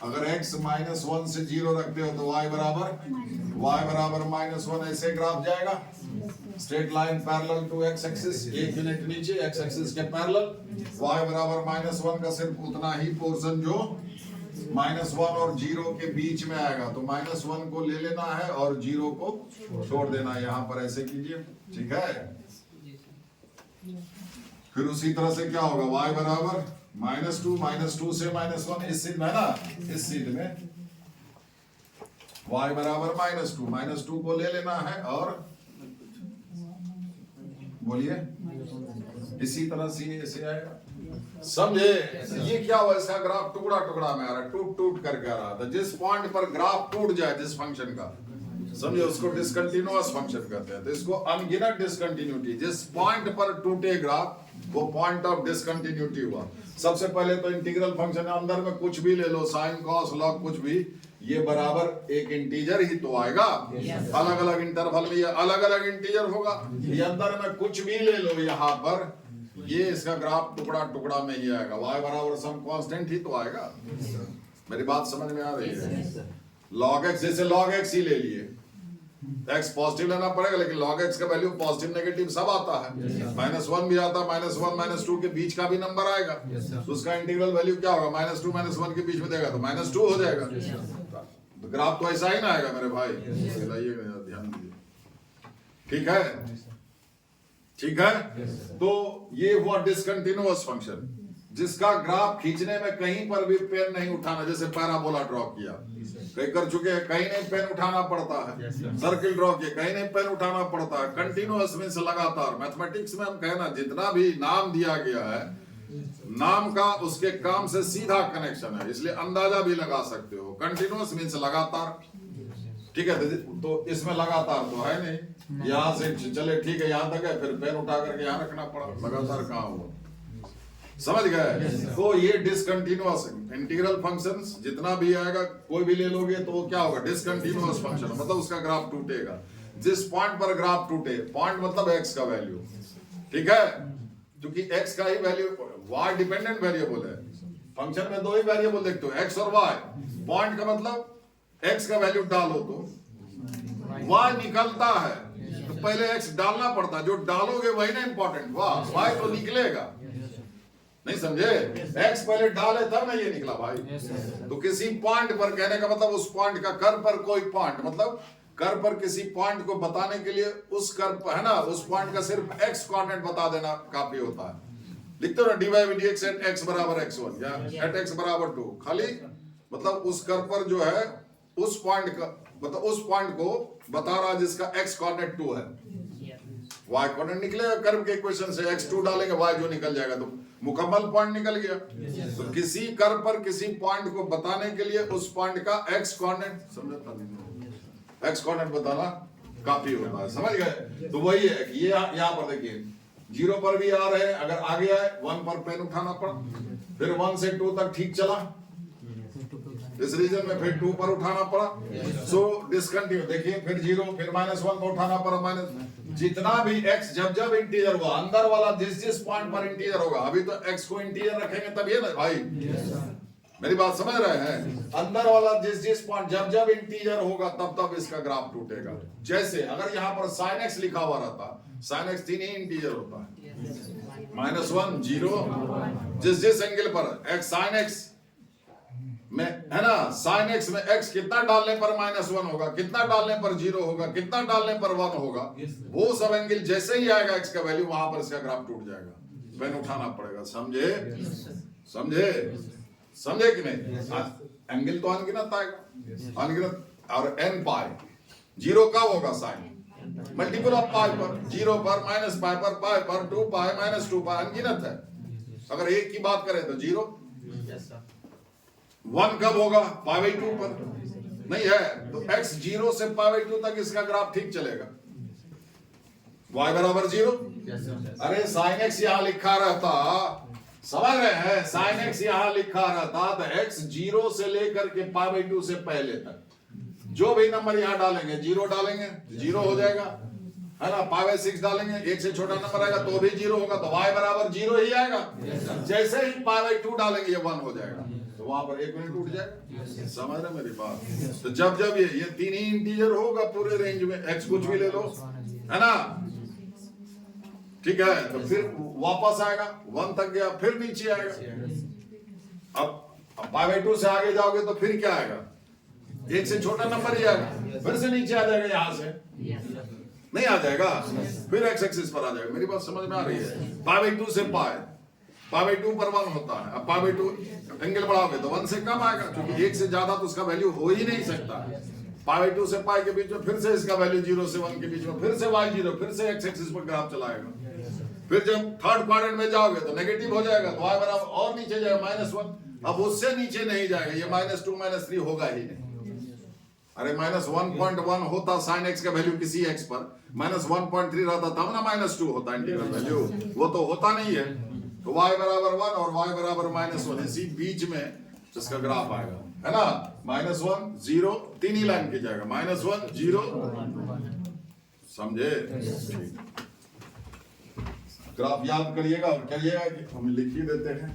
अगर x -1 से 0 रखते हो तो y बराबर -1 ऐसे ग्राफ जाएगा। Straight line parallel to x axis, एक यूनिट नीचे x एक्सिस के पैरेलल। y बराबर -1 का सिर्फ उतना ही पोर्शन जो -1 और 0 के बीच में आएगा, तो -1 को ले लेना है और 0 को छोड़ देना है। यहाँ पर ऐसे कीजिए, ठीक है। फिर उसी तरह से क्या होगा, y बराबर -2 से -1 इस सीध में है ना, इस सीध में y बराबर -2 को ले लेना है और बोलिए इसी तरह से ऐसे आएगा, समझे। ये क्या हुआ, इसका ग्राफ टुकड़ा टुकड़ा में आ रहा है, टूट टूट करके आ रहा था। जिस पॉइंट पर ग्राफ टूट जाए जिस फंक्शन का, समझे, उसको डिसकंटिन्यूअस फंक्शन कहते हैं। तो इसको अनगिनत डिसकंटिन्यूटी, जिस पॉइंट पर टूटे ग्राफ वो पॉइंट ऑफ डिसकंटिन्यूटी हुआ। सबसे पहले तो इंटीग्रल फंक्शन है, अंदर में कुछ भी ले लो, साइन कॉस लॉग कुछ भी, ये बराबर एक इंटीजर ही तो आएगा। अलग अलग इंटरवल में ये अलग अलग इंटीजर होगा। ये अंदर में कुछ भी ले लो, यहाँ पर ये इसका ग्राफ टुकड़ा टुकड़ा में ही आएगा। y बराबर सम कांस्टेंट ही तो आएगा। मेरी बात समझ में आ रही है। log x, जैसे log x ही ले लिए, x पॉजिटिव लेना पड़ेगा, लेकिन log x का वैल्यू पॉजिटिव नेगेटिव सब आता है। -1 भी आता है, -1 -2 के बीच का भी नंबर आएगा, तो उसका इंटीग्रल वैल्यू क्या होगा, -2 -1 के बीच में देगा तो -2 हो जाएगा। तो ग्राफ तो ऐसा ही ना आएगा मेरे भाई, ध्यान दीजिए, ठीक है, ठीक है। तो ये हुआ डिसकंटिन्यूअस फंक्शन, जिसका ग्राफ खींचने में कहीं पर भी पेन नहीं उठाना, जैसे पैराबोला ड्रॉ किया कहीं कर चुके हैं, कहीं नहीं पेन उठाना पड़ता है। सर्किल ड्रॉ किया, कहीं नहीं पेन उठाना पड़ता है। कंटिन्यूअस मींस लगातार। मैथमेटिक्स में हम कहना, जितना भी नाम दिया गया है, नाम का उसके काम से सीधा कनेक्शन है, इसलिए अंदाजा भी लगा सकते हो। कंटिन्यूअस मींस लगातार, ठीक है। तो इसमें लगातार तो है नहीं, यहाँ से चले ठीक है, यहाँ तक है, फिर पेन उठा करके यहाँ रखना पड़ा, लगातार कहाँ हुआ, समझ गए। तो ये डिसकंटिन्यूअस इंटीग्रल फंक्शंस जितना भी आएगा, कोई भी ले लोगे तो वो क्या होगा, डिसकंटिन्यूअस फंक्शन, मतलब उसका ग्राफ टूटेगा। जिस पॉइंट पर ग्राफ टूटे, पॉइंट मतलब एक्स का वैल्यू, ठीक है, क्योंकि एक्स का ही वैल्यू, वाई डिपेंडेंट वेरिएबल है। फंक्शन में दो ही वेरिएबल देखते हो, एक्स और वाई। पॉइंट का मतलब एक्स का वैल्यू डालो तो वाई निकलता है, तो पहले एक्स डालना पड़ता है, जो डालोगे वही ना इंपॉर्टेंट, वाई तो निकलेगा, नहीं समझे। एक्स पहले डाले तब ना ये निकला भाई। तो किसी पॉइंट पर, कहने का मतलब उस पॉइंट का कर्व पर कोई पॉइंट, मतलब कर्व पर किसी पॉइंट को बताने के लिए उस कर्व है ना, उस पॉइंट का सिर्फ एक्स कोऑर्डिनेट बता देना काफी होता है। लिखते हो ना dy by dx at x बराबर x1 या एट x बराबर 2, खाली मतलब उस कर्व पर जो है उस पॉइंट का, मतलब उस पॉइंट को बता रहा जिसका x कोऑर्डिनेट 2 है, y कोऑर्डिनेट निकलेगा कर्व के इक्वेशन से, x2 डालेंगे y जो निकल जाएगा, तो मुकम्मल पॉइंट निकल गया। तो किसी कर्व पर किसी पॉइंट को बताने के लिए उस पॉइंट का x कोऑर्डिनेट, समझे, x कोऑर्डिनेट बताना काफी होता है, समझ गए। तो वही है कि ये यहाँ पर देखिए 0 पर भी आ रहे हैं, अगर आगे आए 1 पर पेन उठाना पड़ा, फिर 1 से 2 तक ठीक चला, इस रीजन में फिर 2 पर उठाना पड़ा। सो डिसकंटिन्यू, देखिए फिर 0, फिर -1 पर उठाना पड़ा, माइनस, जितना भी x जब जब इंटीजर हुआ, अंदर वाला जिस पॉइंट पर इंटीजर होगा, अभी तो x को इंटीजर रखेंगे तब ये ना भाई, मेरी बात समझ रहे हैं। अंदर वाला जिस पॉइंट जब जब इंटीजर होगा तब तब इसका ग्राफ टूटेगा। जैसे अगर यहाँ पर sin x लिखा हुआ रहता, sin x 3 ही इंटीजर होता है, -1 0, जिस एंगल पर x sin x में है ना, sin x में x कितना डालने पर -1 होगा, कितना डालने पर 0 होगा, कितना डालने पर 1 होगा, वो सब एंगल जैसे ही आएगा x का वैल्यू, वहां पर इसका ग्राफ टूट जाएगा, पेन उठाना पड़ेगा, समझे, समझे, समझे कि नहीं। एंगल तो अनगिनत आएगा, अनगिनत, और n पाई, 0 कब होगा साइन, मल्टीपल ऑफ पाई पर, 0 पर, -पाई पर, पाई पर, 2 पाई, -2 पाई, अनगिनत है। अगर एक की बात करें तो 0, 1 कब होगा, π/2 पर नहीं है, तो x 0 से π/2 तक इसका ग्राफ ठीक चलेगा, y बराबर 0। अरे sin x यहां लिखा रहता, समझ रहे हैं, sin x यहां लिखा रहता तो x 0 से लेकर के π/2 से पहले तक जो भी नंबर यहां डालेंगे, 0 डालेंगे 0 हो जाएगा, है ना, π/6 डालेंगे, 1 से छोटा नंबर आएगा तो भी 0 होगा, तो y बराबर 0 ही आएगा। जैसे ही π/2 डालेंगे ये 1 हो जाएगा, तो वहां पर 1 मिनट उठ जाएगा, समझ रहे मेरी बात। तो जब जब ये 3 ही इंटीजर होगा पूरे रेंज में, x कुछ भी ले लो, है ना, ठीक है, तो फिर वापस आएगा 1 तक गया, फिर नीचे आएगा। अब π/2 से आगे जाओगे तो फिर क्या आएगा, 1 से छोटा नंबर ही आएगा, फिर से नीचे आ जाएगा, यहां से नहीं आ जाएगा, फिर एक्स एक्सिस पर आ जाएगा। मेरी बात समझ में आ रही है? π/2 से π/2 पर 1 होता है। अब π/2 एंगल बढ़ाओगे तो 1 से कम आएगा, क्योंकि 1 से ज्यादा तो उसका वैल्यू हो ही नहीं सकता। π/2 से π के बीच में फिर से इसका वैल्यू 0 से 1 के बीच में फिर से y0, फिर से एक्स एक्सिस पर ग्राफ चलाएगा। फिर जब थर्ड क्वाड्रेंट में जाओगे तो नेगेटिव हो जाएगा, तो y बराबर और नीचे जाएगा -1। अब उससे नीचे नहीं जाएगा, ये -2 -3 होगा ही नहीं। अरे -1.1 होता साइन एक्स का वैल्यू किसी एक्स पर, -1.3 रहता तब ना -2 होता इंटीग्रल वैल्यू, वो तो होता नहीं है। तो y बराबर 1 और y बराबर -1, इसी बीच में इसका ग्राफ आएगा, है ना। -1 0 तीन ही लाइन की जाएगा, -1 0, समझे? ग्राफ याद करिएगा और करिएगा कि हम लिख ही देते हैं।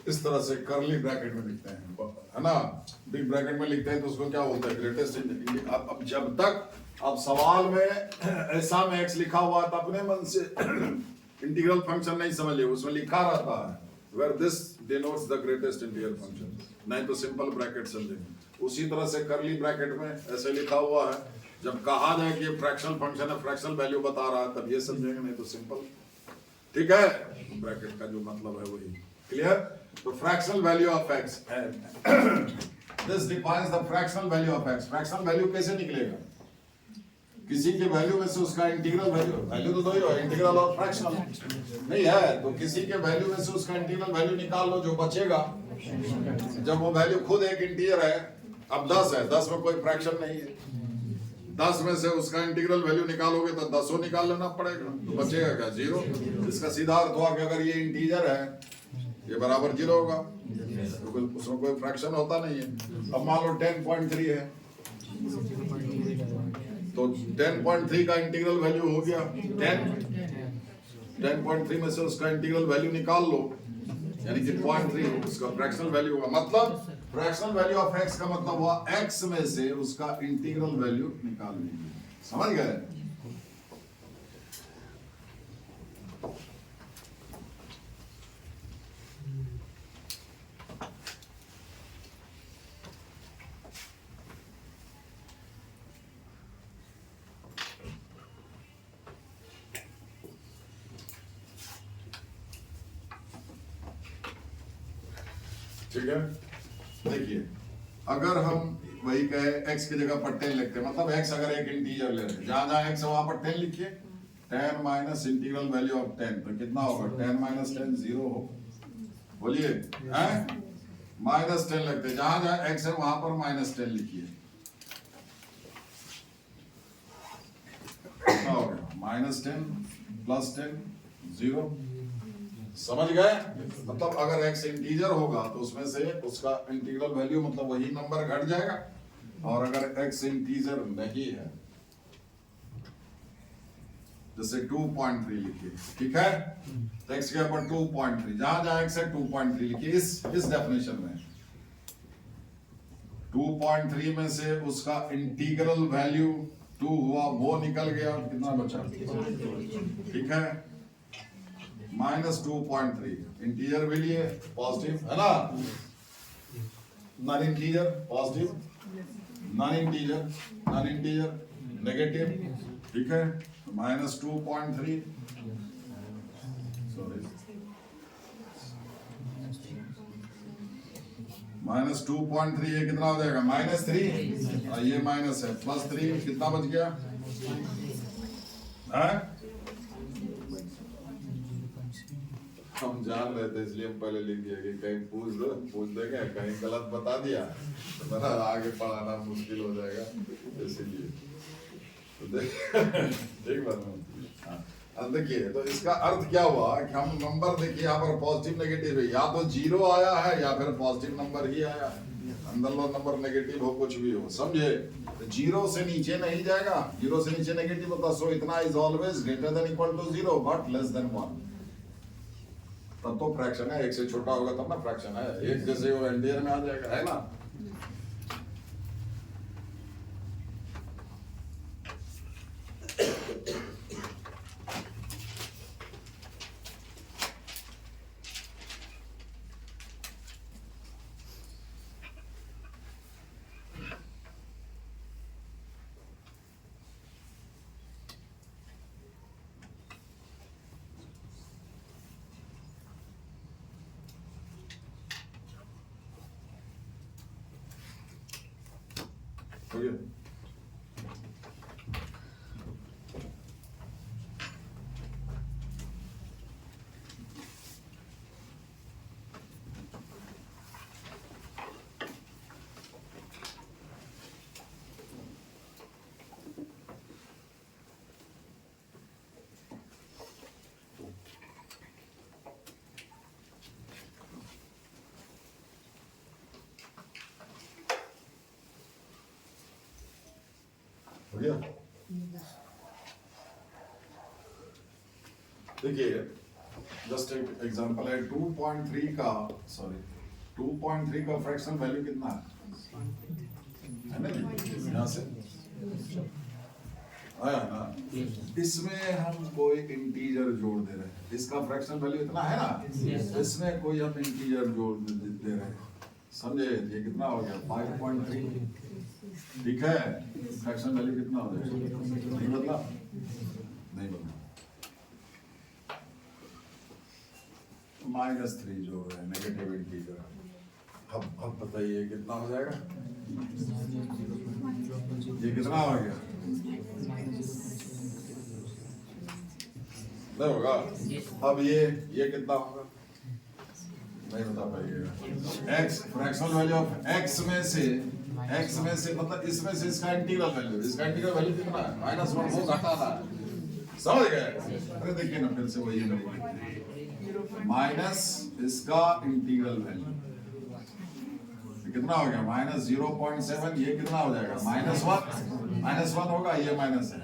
इस तरह से करली ब्रैकेट में लिखते हैं, है ना। बिग ब्रैकेट में लिखते हैं तो उसको क्या बोलते हैं, ग्रेटेस्ट। अब जब तक अब सवाल में ऐसा में एक्स लिखा हुआ था, अपने मन से इंटीग्रल फंक्शन नहीं समझिए, उसमें लिखा रहता है where this denotes the greatest integral function, नहीं तो सिंपल ब्रैकेट समझेंगे। उसी तरह से करली ब्रैकेट में ऐसे लिखा हुआ है, जब कहा जाए कि फ्रैक्शनल फंक्शन है, फ्रैक्शनल वैल्यू बता रहा है, तब ये समझेंगे, नहीं तो सिंपल। ठीक है, ब्रैकेट का जो मतलब है वही क्लियर। तो fractional value of x, this defines the fractional value of x. Fractional value कैसे निकलेगा, किसी के वैल्यू में से उसका इंटीग्रल वैल्यू तो दो ही हो, इंटीग्रल और फ्रैक्शनल नहीं है, तो किसी के वैल्यू में से उसका इंटीग्रल वैल्यू निकाल लो, जो बचेगा, जब वो वैल्यू खुद एक इंटीजर है, अब 10 है, 10 में कोई फ्रैक्शन नहीं है, 10 में से उसका इंटीग्रल वैल्यू निकालोगे तो 10 निकाल लेना पड़ेगा, तो बचेगा क्या, 0। इसका सीधा अर्थ हुआ कि अगर ये इंटीजर है, ये बराबर 0 होगा, तो उसमें कोई फ्रैक्शन होता नहीं है। अब मान लो 10.3 है, तो 10.3 का इंटीग्रल वैल्यू हो गया 10.3 में से उसका इंटीग्रल वैल्यू निकाल लो, यानी कि 0.3 उसका फ्रैक्शनल वैल्यू होगा। मतलब फ्रैक्शनल वैल्यू ऑफ एक्स का मतलब हुआ एक्स में से उसका इंटीग्रल वैल्यू निकाल लीजिए, समझ गए। ठीक है, देखिए अगर हम वही कहे x की जगह पर 10 लिखते हैं, मतलब x अगर एक इंटीजर ले रहे हैं, जहां जहां x है वहां पर 10 लिखिए, 10 माइनस इंटीग्रल वैल्यू ऑफ 10, तो कितना होगा, 10 माइनस 10 0 हो, बोलिए, हैं माइनस 10 लगते हैं, जहां जहां x है वहां पर -10 लिखिए, कितना हो गया, -10 + 10 0, समझ गए? मतलब अगर x इंटीजर होगा तो उसमें से उसका इंटीग्रल वैल्यू मतलब वही नंबर घट जाएगा, और अगर x इंटीजर नहीं है, जैसे 2.3 लिखिए, ठीक है, तो x के ऊपर 2.3, जहां जहां x है 2.3 लिखिए। इस डेफिनेशन में 2.3 में से उसका इंटीग्रल वैल्यू 2 हुआ, वो निकल गया, कितना बचा? ठीक है, -2.3 इंटीजर भी लिए पॉजिटिव है ना, non integer positive, non integer negative, ठीक है, -2.3, सॉरी -2.3, ये कितना हो जाएगा? -3, और ये माइनस है, +3, कितना बच गया? है? हम जान रहे थे इसलिए हम पहले लिख दिया कि कहीं पूछ देंगे, कहीं गलत बता दिया तो मेरा आगे पढ़ाना मुश्किल हो जाएगा, इसीलिए तो ठीक बात है। अब देखिए, तो इसका अर्थ क्या हुआ कि हम नंबर देखिए यहाँ पर पॉजिटिव नेगेटिव है, या तो 0 आया है या फिर पॉजिटिव नंबर ही आया है, अंदर लो नंबर नेगेटिव हो कुछ भी हो, समझे? तो 0 से नीचे नहीं जाएगा, 0 से नीचे नेगेटिव होता, सो इतना is always greater than equal to 0 but less than 1, तब तो फ्रैक्शन है, एक से छोटा होगा तब ना फ्रैक्शन है, एक जैसे वो एंटियर में आ जाएगा, है ना? हो गया? हो गया? देखिए, जस्ट एक एग्जांपल है, 2.3 का, सॉरी 2.3 का फ्रैक्शन वैल्यू कितना है ना जी? यहाँ से आया ना, इसमें हम कोई इंटीजर जोड़ दे रहे हैं, इसका फ्रैक्शन वैल्यू इतना है ना, इसमें कोई हम इंटीजर जोड़ दे रहे हैं, समझे? ये कितना हो गया? 5.3, ठीक है, फ्रैक्शन वैल्यू कितना हो जाएगा? नहीं बदला, नहीं बदला, -3 जो है नेगेटिव इंटीजर, अब बताइए कितना हो जाएगा? ये कितना हो गया? नहीं होगा। अब ये कितना होगा? नहीं बता पाइएगा। x fractional value of x में से मतलब इसमें से इसका इंटीग्रल वैल्यू कितना है? -1 वो घटाना है, समझ गए? अरे देखिए ना, फिर से वही है, माइनस इसका इंटीग्रल वैल्यू कितना हो गया? -0.7, ये कितना हो जाएगा? -1 होगा, ये माइनस है,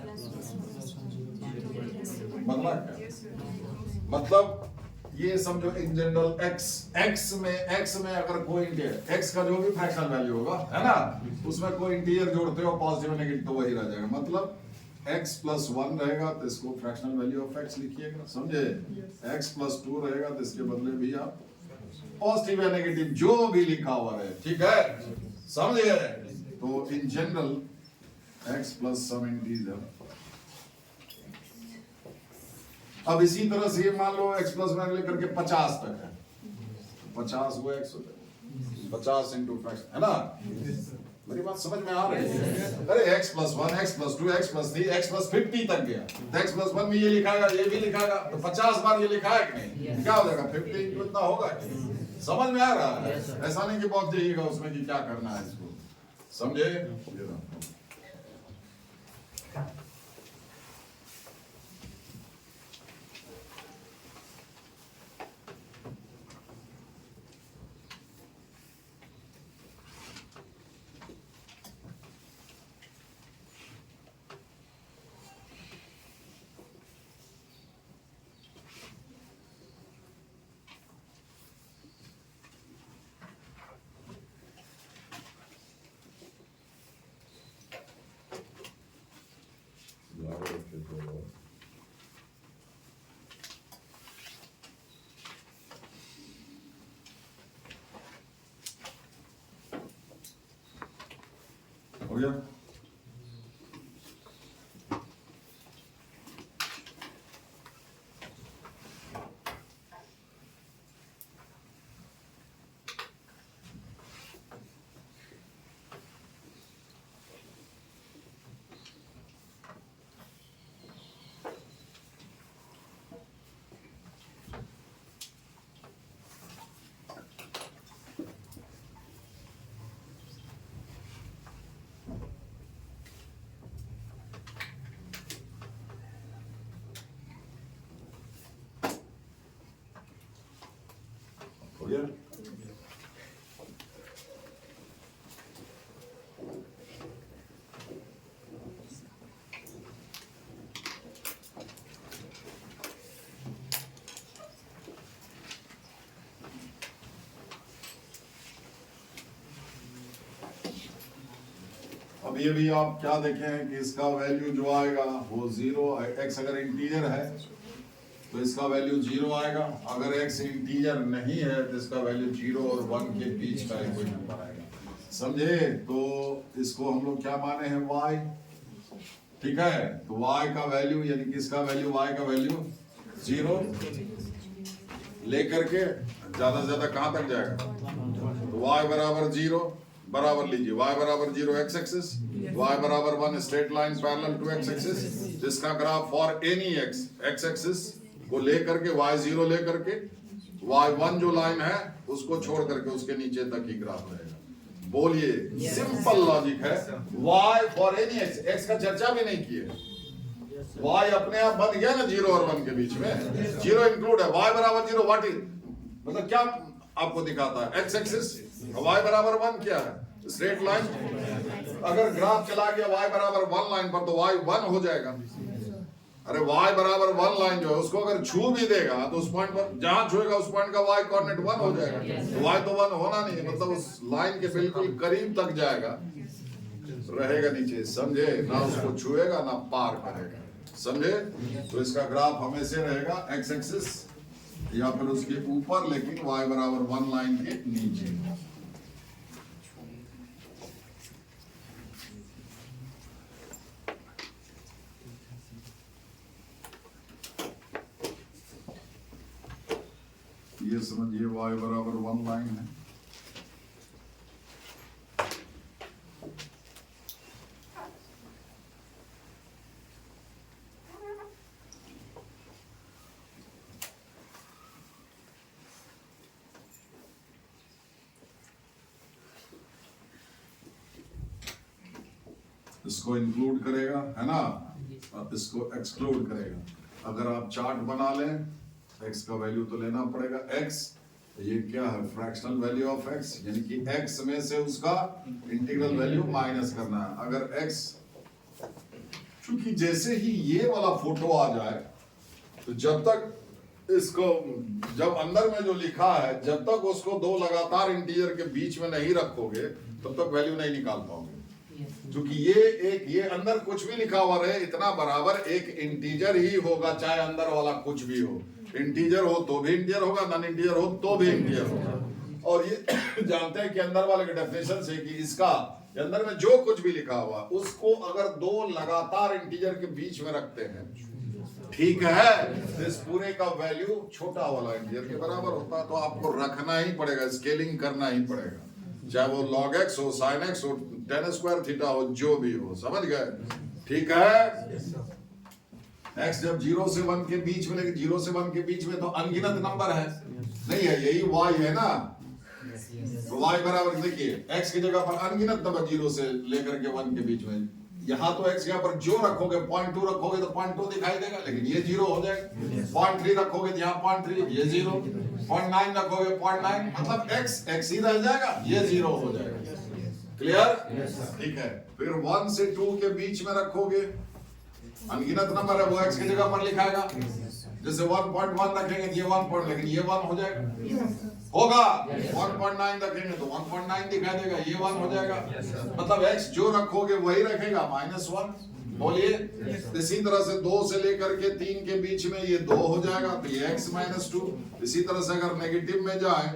मतलब ये समझो इन जनरल x में अगर कोई x का जो भी फ्रैक्शनल वैल्यू होगा, है ना, उसमें कोई इंटीजर जोड़ते हो पॉजिटिव नेगेटिव तो वही रह जाएगा, मतलब x + 1 रहेगा तो इसको फ्रैक्शनल वैल्यू ऑफ x लिखिएगा, समझे? x + 2 रहेगा तो इसके बदले भी आप पॉजिटिव या नेगेटिव जो भी लिखा हुआ है, ठीक है, समझे? तो in general x + some integer. अब इसी तरह से ये मान लो x + 1 लेकर के 50 तक है, 50 वो x होता है, 50 इंटू फ्रैक्शन, है ना? मेरी बात समझ में आ रही है? अरे x + 1, x + 2, x + 3, x + 50 तक गया, तो x + 1 में ये लिखाएगा, ये भी लिखाएगा, तो 50 बार ये लिखा है कि नहीं? क्या हो जाएगा? 50 इंटू इतना होगा, समझ में आ रहा है? ऐसा नहीं कि बहुत जाइएगा उसमें कि क्या करना है इसको, समझे? हो गया? हो गया? अब ये भी आप क्या देखें कि इसका वैल्यू जो आएगा वो 0, x अगर इंटीजर है तो इसका वैल्यू 0 आएगा, अगर x इंटीजर नहीं है तो इसका वैल्यू 0 और 1 के बीच का कोई नंबर आएगा। समझे? तो इसको हम लोग क्या माने हैं y, ठीक है? तो y का वैल्यू यानी कि इसका वैल्यू y का वैल्यू 0 लेकर के ज्यादा से ज्यादा कहां तक जाएगा? तो y बराबर 0 बराबर लीजिए y बराबर 0 x एक्सिस, y बराबर 1 straight line parallel to x axis, जिसका graph for any x axis को लेकर के y0 लेकर के y1 जो लाइन है उसको छोड़ करके उसके नीचे तक ही ग्राफ रहेगा। बोलिए, सिंपल लॉजिक है। y फॉर एनी x का चर्चा भी नहीं किए, y अपने आप बन गया ना 0 और 1 के बीच में, 0 इंक्लूड है। y बराबर 0 व्हाट इज, मतलब क्या आपको दिखाता है? x एक्सिस, y बराबर 1 क्या है? Straight line. अगर ग्राफ चला गया y बराबर 1 लाइन पर तो y 1 हो जाएगा। अरे y बराबर 1 लाइन जो है उसको अगर छू भी देगा तो उस पॉइंट पर जहां छुएगा उस पॉइंट का y कोऑर्डिनेट 1 हो जाएगा। तो y तो 1 होना नहीं है, मतलब उस लाइन के बिल्कुल करीब तक जाएगा, रहेगा नीचे। समझे? ना उसको छुएगा ना पार करेगा। समझे? तो इसका ग्राफ हमेशा रहेगा x एक्सिस या फिर उसके ऊपर, लेकिन y बराबर 1 लाइन के नीचे। ये समझिए y बराबर 1 लाइन है, इसको इंक्लूड करेगा, है ना, और इसको एक्सक्लूड करेगा। अगर आप चार्ट बना लें, x का वैल्यू तो लेना पड़ेगा x, ये क्या है? फ्रैक्शनल वैल्यू ऑफ x, यानी कि x में से उसका इंटीग्रल वैल्यू माइनस करना है। अगर x, चूंकि जैसे ही ये वाला फोटो आ जाए तो जब तक इसको, जब अंदर में जो लिखा है जब तक उसको दो लगातार इंटीजर के बीच में नहीं रखोगे तब तक वैल्यू नहीं निकाल पाओगे। क्योंकि ये अंदर कुछ भी लिखा हुआ रहे, इतना बराबर एक इंटीजर ही होगा, चाहे अंदर वाला कुछ भी हो। इंटीजर हो तो भी इंटीजर होगा, नॉन इंटीजर हो तो भी इंटीजर होगा। और ये जानते हैं कि अंदर वाले के डेफिनेशन से कि इसका अंदर में जो कुछ भी लिखा हुआ उसको अगर दो लगातार इंटीजर के बीच में रखते हैं, ठीक है, इस पूरे का वैल्यू छोटा वाला इंटीजर के बराबर होता है। तो आपको रखना ही पड़ेगा, स्केलिंग करना ही पड़ेगा, चाहे वो log x हो, sin x हो, tan स्क्वायर थीटा हो, जो भी हो। समझ गए? ठीक है। x जब 0 से 1 के बीच में, लेकिन 0 से 1 के बीच में तो अनगिनत नंबर है, नहीं है, यही y है ना। तो y बराबर, देखिए x की जगह पर अनगिनत नंबर 0 से लेकर के 1 के बीच में, यहाँ तो x यहाँ पर जो रखोगे 0.2 रखोगे तो 0.2 दिखाई देगा, लेकिन ये 0 हो जाएगा। 0.3 रखोगे तो यहाँ 0.3, ये 0। 0.9 रखोगे 0.9, मतलब x ही रह जाएगा, ये 0 हो जाएगा। क्लियर? ठीक है। फिर 1 से 2 के बीच में रखोगे, अनगिनत नंबर है, वो x की जगह पर लिखाएगा। जैसे 1.1 रखेंगे तो ये 1 लेकिन ये 1 हो जाएगा, होगा। 1.9 रखेंगे तो 1.9 दिखाई देगा, ये 1 हो जाएगा। मतलब x जो रखोगे वही रखेगा, -1। बोलिए। इसी तरह से 2 से लेकर के 3 के बीच में ये 2 हो जाएगा, तो ये x -2। इसी तरह से अगर नेगेटिव में जाए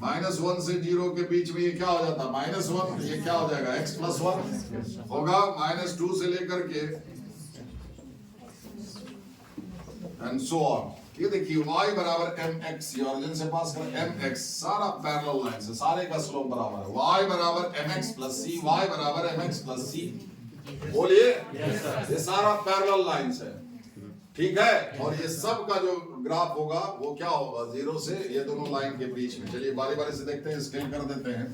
-1 से 0 के बीच में ये क्या हो जाता? -1, ये क्या हो जाएगा? x + 1 होगा। -2 से लेकर के एंड सो ऑन। ये देखिए y बराबर mx, ये ओरिजिन से पास कर mx, सारा पैरेलल लाइन से, सारे का स्लोप बराबर है। y बराबर mx + c, y बराबर mx + c। बोलिए ये सारा पैरेलल लाइन है, ठीक है। और ये सब का जो ग्राफ होगा वो क्या होगा? 0 से ये दोनों लाइन के बीच में। चलिए बारी बारी से देखते हैं, स्केल कर देते हैं।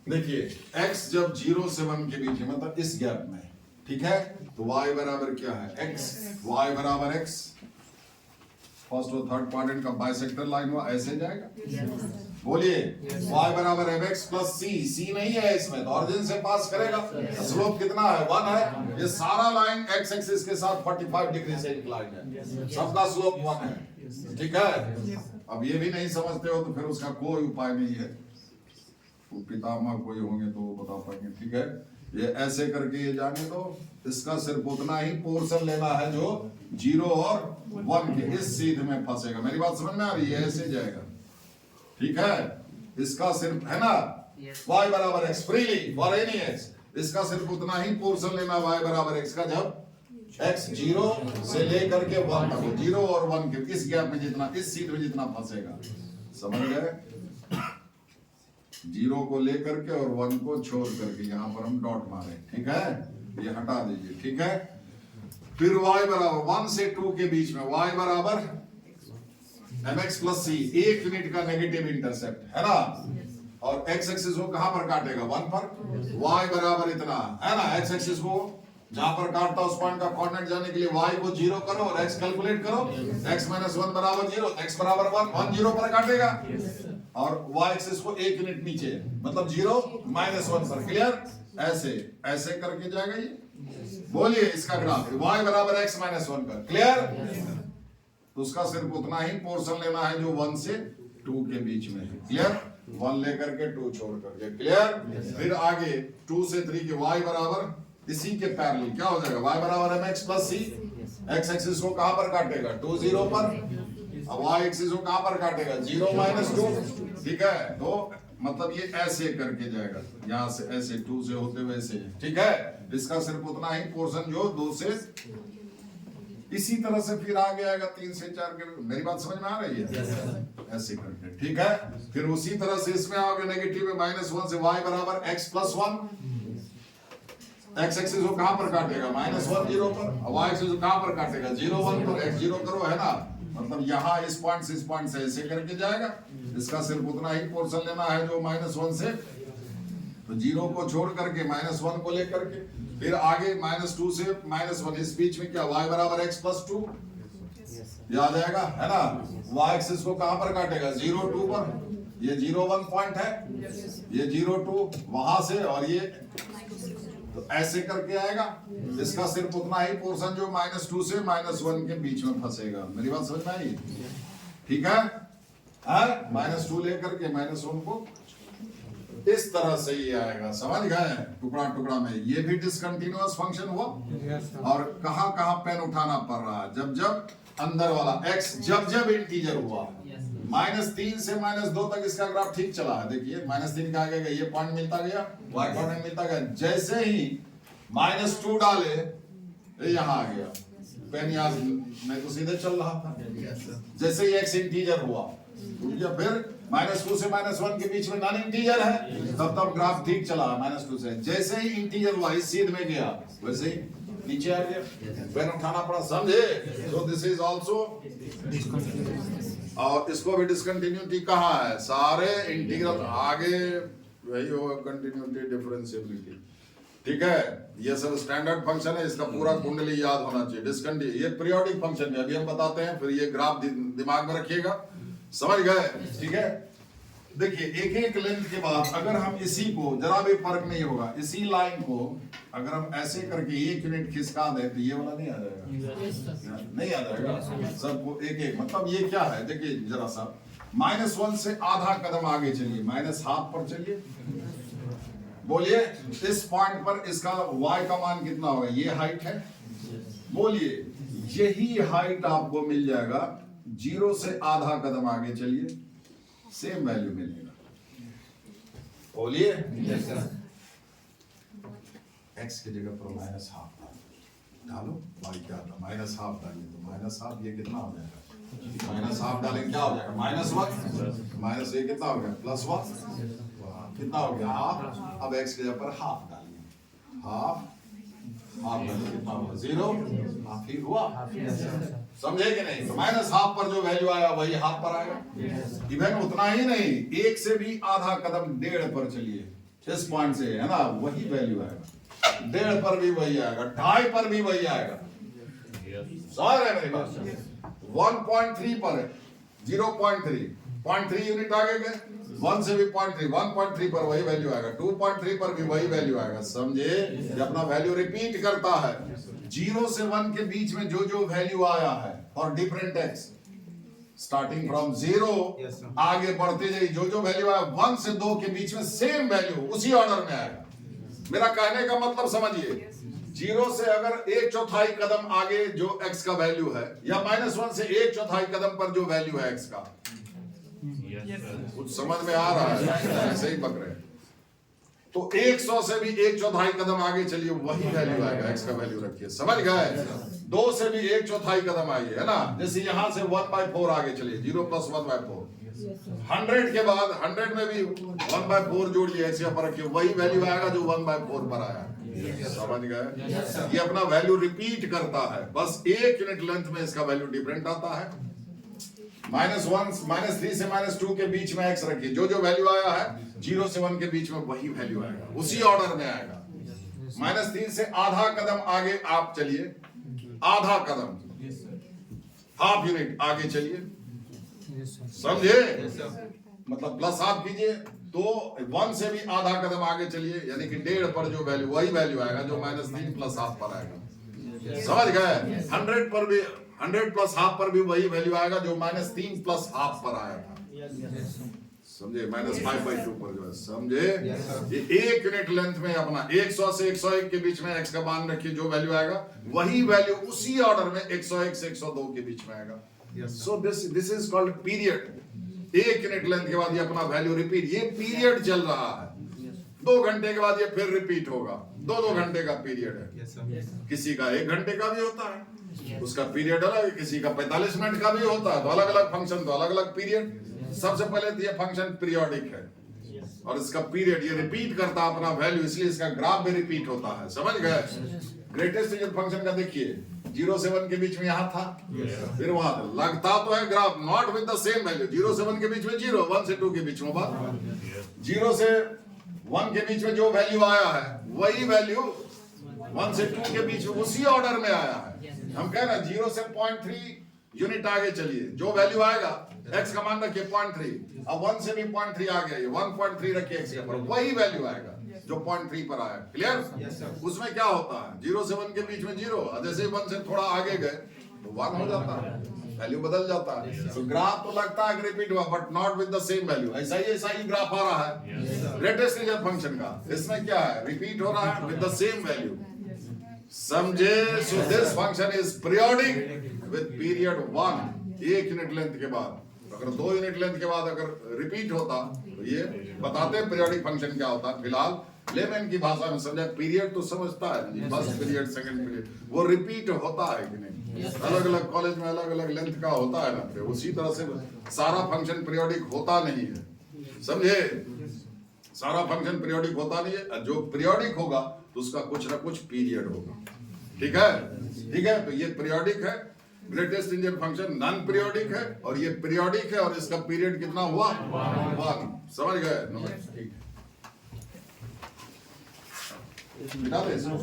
देखिए x जब 0 से 1 के बीच है, मतलब इस गैप में, ठीक है, तो y बराबर क्या है? x, y बराबर x। फर्स्ट और थर्ड क्वाड्रेंट का बाइसेक्टर लाइन हुआ, ऐसे जाएगा। बोलिए y बराबर mx + c, c नहीं है इसमें, तो ऑरिजिन से पास करेगा। स्लोप कितना है? 1 है। ये सारा लाइन x एक्सिस के साथ 45 डिग्री से इंक्लाइंड है, सबका स्लोप 1 है, ठीक है। अब ये भी नहीं समझते हो तो फिर उसका कोई उपाय नहीं है, पितामह कोई होंगे तो वो बता पाएंगे, ठीक है। ये ऐसे करके ये जाने दो, इसका सिर्फ उतना ही पोर्शन लेना है जो 0 और 1 के इस सीध में फंसेगा। मेरी बात समझ में आ रही है? ऐसे जाएगा, ठीक है। इसका सिर्फ है ना y बराबर x freely for any x, इसका सिर्फ उतना ही पोर्शन लेना y बराबर x का जब x 0 से लेकर के 1 तक, 0 और 1 के इस गैप में जितना, इस सीध में जितना फंसेगा, समझ गए? 0 को लेकर के और 1 को छोड़ करके यहाँ पर हम डॉट मारे, ठीक है। ये हटा दीजिए, ठीक है। फिर y बराबर 1 से 2 के बीच में y बराबर mx + c, 1 यूनिट का नेगेटिव इंटरसेप्ट है ना। और x एक्सिस को कहां पर काटेगा? 1 पर। y बराबर इतना है ना, x एक्सिस को जहां पर काटता उस पॉइंट का कोऑर्डिनेट जाने के लिए y को 0 करो और x कैलकुलेट करो। x - 1 बराबर 0, x बराबर 1, 1 0 पर काटेगा और y एक्सिस को 1 यूनिट नीचे, मतलब 0 - 1 पर। क्लियर? ऐसे ऐसे करके जाएगा ये। बोलिए इसका ग्राफ y बराबर x - 1 का। क्लियर? तो उसका सिर्फ उतना ही पोर्शन लेना है जो 1 से 2 के बीच में है। क्लियर? 1 लेकर के 2 छोड़ करके। क्लियर? फिर आगे 2 से 3 के y बराबर इसी के पैरेलल क्या हो जाएगा? y बराबर mx + c, x एक्सिस को कहां पर काटेगा? 2 0 पर। अब y एक्सिस को कहां पर काटेगा? 0 - 2, ठीक है। तो मतलब ये ऐसे करके जाएगा, यहां से ऐसे 2 से होते हुए ऐसे, ठीक है। इसका सिर्फ उतना ही पोर्शन जो 2 से, इसी तरह से फिर आगे आएगा 3 से 4 के। मेरी बात समझ में आ रही है? ऐसे करके, ठीक है। फिर उसी तरह से इसमें आओगे नेगेटिव में -1 से y बराबर x + 1, x एक्सिस को कहां पर काटेगा? -1 0 पर। y एक्सिस को कहां पर काटेगा? 0 1 पर। x 0 करो, है ना, मतलब यहाँ इस पॉइंट से ऐसे करके जाएगा। इसका सिर्फ उतना ही पोर्शन लेना है जो -1 से, तो 0 को छोड़ करके -1 को लेकर के फिर आगे -2 से -1, इस बीच में क्या? y बराबर x + 2 याद आएगा, है ना। y एक्सिस को कहां पर काटेगा? 0 2 पर। ये 0 1 पॉइंट है, ये 0 2 वहां से, और ये तो ऐसे करके आएगा। इसका सिर्फ उतना ही पोर्शन जो -2 से -1 के बीच में फंसेगा। मेरी बात समझ में आई? ठीक है। -2 लेकर के -1 को इस तरह से ही आएगा, समझ गए? टुकड़ा टुकड़ा में ये भी डिसकंटिन्यूअस फंक्शन हुआ। और कहां कहां पेन उठाना पड़ रहा है? जब जब अंदर वाला x जब इंटीजर हुआ, -3 से -2 तक इसका ग्राफ ठीक चला है। देखिए -3 का आगे ये पॉइंट मिलता गया, y कोऑर्डिनेट मिलता गया। जैसे ही -2 डाले यहां आ गया, पेन याद मैं तो सीधे चल रहा था। जैसे ही x इंटीजर हुआ, या फिर -2 से -1 के बीच में नॉन इंटीजर है, तब ग्राफ ठीक चला -2 से। जैसे ही इंटीजर हुआ इस सीध में गया, वैसे ही नीचे आ गया, पेन उठाना पड़ा, समझे? सो दिस इज आल्सो, और इसको भी डिसकंटिन्यूटी कहाँ है? सारे इंटीग्रल आगे वही होगा, कंटिन्यूटी डिफरेंशिएबिलिटी, ठीक है, ये सब स्टैंडर्ड फंक्शन है, इसका पूरा कुंडली याद होना चाहिए। डिस्कंटिन्यू ये पीरियोडिक फंक्शन है, अभी हम बताते हैं, फिर ये ग्राफ दिमाग में रखिएगा, समझ गए? ठीक है, देखिए एक एक लेंथ के बाद अगर हम इसी को, जरा भी फर्क नहीं होगा, इसी लाइन को अगर हम ऐसे करके 1 यूनिट खिसका दें तो ये वाला नहीं आ जाएगा, नहीं आ जाएगा सबको एक एक। मतलब ये क्या है, देखिए जरा सा, -1 से आधा कदम आगे चलिए, -½ पर चलिए, बोलिए इस पॉइंट पर इसका y का मान कितना होगा, ये हाइट है, बोलिए यही हाइट आपको मिल जाएगा, 0 से आधा कदम आगे चलिए, सेम वैल्यू मिलेगा, बोलिए x की जगह पर -½ डालो, y क्या था, -½ डालिए, तो -½ ये कितना हो जाएगा, -½ डालेंगे क्या हो जाएगा, -1 माइनस ये कितना हो गया, +1 कितना हो गया, ½ अब x की जगह पर ½ डालिए, ½ डालिए कितना होगा, 0 हाफ ही हुआ, समझे कि नहीं? तो -½ पर जो वैल्यू आया वही ½ पर आएगा। इवन उतना ही नहीं, 1 से भी आधा कदम 1.5 पर चलिए, इस पॉइंट से है ना, वही वैल्यू आएगा, 1.5 पर भी वही आएगा, 2.5 पर भी वही आएगा, समझ रहे मेरी बात? 1.3 पर है, 0.3 यूनिट आगे गए, 1 से भी 0.3, 1.3 पर वही वैल्यू आएगा, 2.3 पर भी वही वैल्यू आएगा, समझे? ये अपना वैल्यू रिपीट करता है, 0 से 1 के बीच में जो जो वैल्यू आया है और डिफरेंट x, स्टार्टिंग फ्रॉम 0 आगे बढ़ते जाइए, जो जो वैल्यू आया 1 से 2 के बीच में सेम वैल्यू उसी ऑर्डर में आएगा। मेरा कहने का मतलब समझिए, 0 से अगर 1/4 कदम आगे जो x का वैल्यू है, या -1 से 1/4 कदम पर जो वैल्यू है x का, कुछ समझ में आ रहा है? ऐसे ही पकड़े, तो 100 से भी 1/4 कदम आगे चलिए, वही वैल्यू आएगा, x का वैल्यू रखिए, समझ गए? 2 से भी 1/4 कदम आइए, है ना, जैसे यहां से 1/4 आगे चलिए, 0 + 1/4, 100 के बाद 100 में भी 1/4 जोड़िए, ऐसे पर रखिए, वही वैल्यू आएगा जो 1/4 पर आया, समझ गए? ये अपना वैल्यू रिपीट करता है, बस 1 यूनिट लेंथ में इसका वैल्यू डिफरेंट आता है। -1 -3 से -2 के बीच में x रखिए, जो जो वैल्यू आया है 0 से 1 के बीच में वही वैल्यू आएगा, उसी ऑर्डर में आएगा। -3 से आधा कदम आगे आप चलिए, आधा कदम, ½ यूनिट आगे चलिए, समझे? मतलब +½ कीजिए, तो 1 से भी आधा कदम आगे चलिए, यानी कि 1.5 पर जो वैल्यू, वही वैल्यू आएगा जो -3 + ½ पर आएगा, समझ गए? 100 पर भी 100 + ½ पर भी वही वैल्यू आएगा जो -3 + ½ पर आया था, समझे? -5/2 पर जो है, समझे? ये 1 यूनिट लेंथ में अपना 100 से 101 के बीच में x का मान रखिए, जो वैल्यू आएगा वही वैल्यू उसी ऑर्डर में 101 से 102 के बीच में आएगा। So this is called period. 1 unit length के बाद ये अपना वैल्यू रिपीट, ये पीरियड चल रहा है, 2 घंटे के बाद ये फिर रिपीट होगा, 2-2 घंटे का पीरियड है, किसी का 1 घंटे का भी होता है, उसका पीरियड अलग है, किसी का 45 मिनट का भी होता है, तो अलग अलग फंक्शन, तो अलग अलग पीरियड। सबसे पहले तो ये फंक्शन पीरियोडिक है, और इसका पीरियड ये रिपीट करता है अपना वैल्यू, इसलिए इसका ग्राफ भी रिपीट होता है, समझ गए? ग्रेटेस्ट इंटीजर फंक्शन का देखिए, 0 से 1 के बीच में यहां था, फिर वहां था, लगता तो है graph, not with the same value, 0 से 1 के बीच में 0, 1 से 2 के बीच में 1, 0 से 1 के बीच में जो वैल्यू आया है वही वैल्यू 1 से 2 के बीच में उसी ऑर्डर में आया है। हम कह रहे हैं 0 से 0.3 यूनिट आगे चलिए, जो वैल्यू आएगा x का मान रखिए 0.3, अब 1 से भी 0.3 आ गया, 1.3 रखिए x के पर, वही वैल्यू आएगा जो 0.3 पर आया, क्लियर? उसमें क्या होता है, 0 से 1 के बीच में 0, जैसे 1 से थोड़ा आगे गए तो 1 हो जाता है, वैल्यू बदल जाता है। तो ग्राफ तो लगता है रिपीट हुआ, but not with the same value, ऐसा ही ग्राफ आ रहा है ग्रेटेस्ट इंटीजर फंक्शन का, इसमें क्या है, रिपीट हो रहा है विद द सेम वैल्यू, समझे? So this function is periodic with period 1, 1 unit length के बाद। अगर 2 यूनिट लेंथ के बाद अगर रिपीट होता तो ये बताते हैं पीरियोडिक फंक्शन क्या होता है। फिलहाल लेमैन की भाषा में समझा, पीरियड तो समझता है, फर्स्ट पीरियड सेकंड पीरियड, वो रिपीट होता है कि नहीं, अलग अलग कॉलेज में अलग अलग लेंथ का होता है ना, फिर उसी तरह से सारा फंक्शन पीरियोडिक होता नहीं है, समझे? सारा फंक्शन पीरियोडिक होता नहीं है, जो पीरियोडिक होगा तो उसका कुछ ना कुछ पीरियड होगा, ठीक है? ठीक है, तो ये पीरियोडिक है, greatest integer function non periodic है, और ये पीरियोडिक है, और इसका पीरियड कितना हुआ, 1, समझ गए? मिटा दे इसको।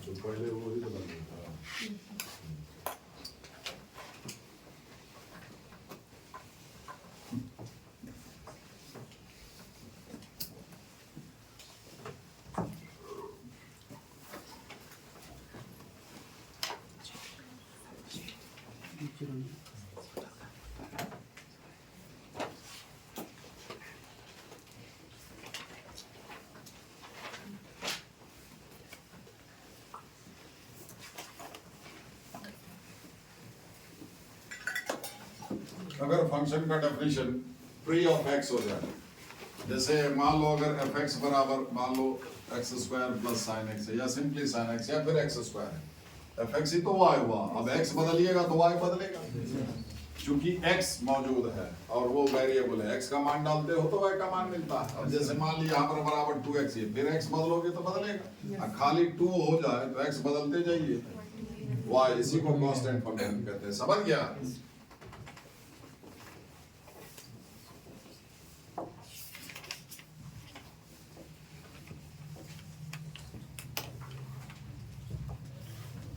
तो पहले वो ही बना था। अगर फंक्शन का डेफिनेशन फ्री ऑफ एक्स हो जाए, जैसे मान लो अगर एफ एक्स बराबर मान लो X square plus sine X है, या सिंपली साइन एक्स या फिर एक्स स्क्वायर है, एफ एक्स ही तो वाई हुआ। अब एक्स बदलिएगा तो वाई बदलेगा, क्योंकि एक्स मौजूद है और वो वेरिएबल है। एक्स का मान डालते हो तो वाई का मान मिलता है। अब जैसे मान लिया यहाँ पर बराबर 2x है, फिर एक्स बदलोगे तो बदलेगा। खाली 2 हो जाए तो एक्स बदलते जाइए, वाई, इसी को कांस्टेंट फंक्शन कहते हैं। समझ गया?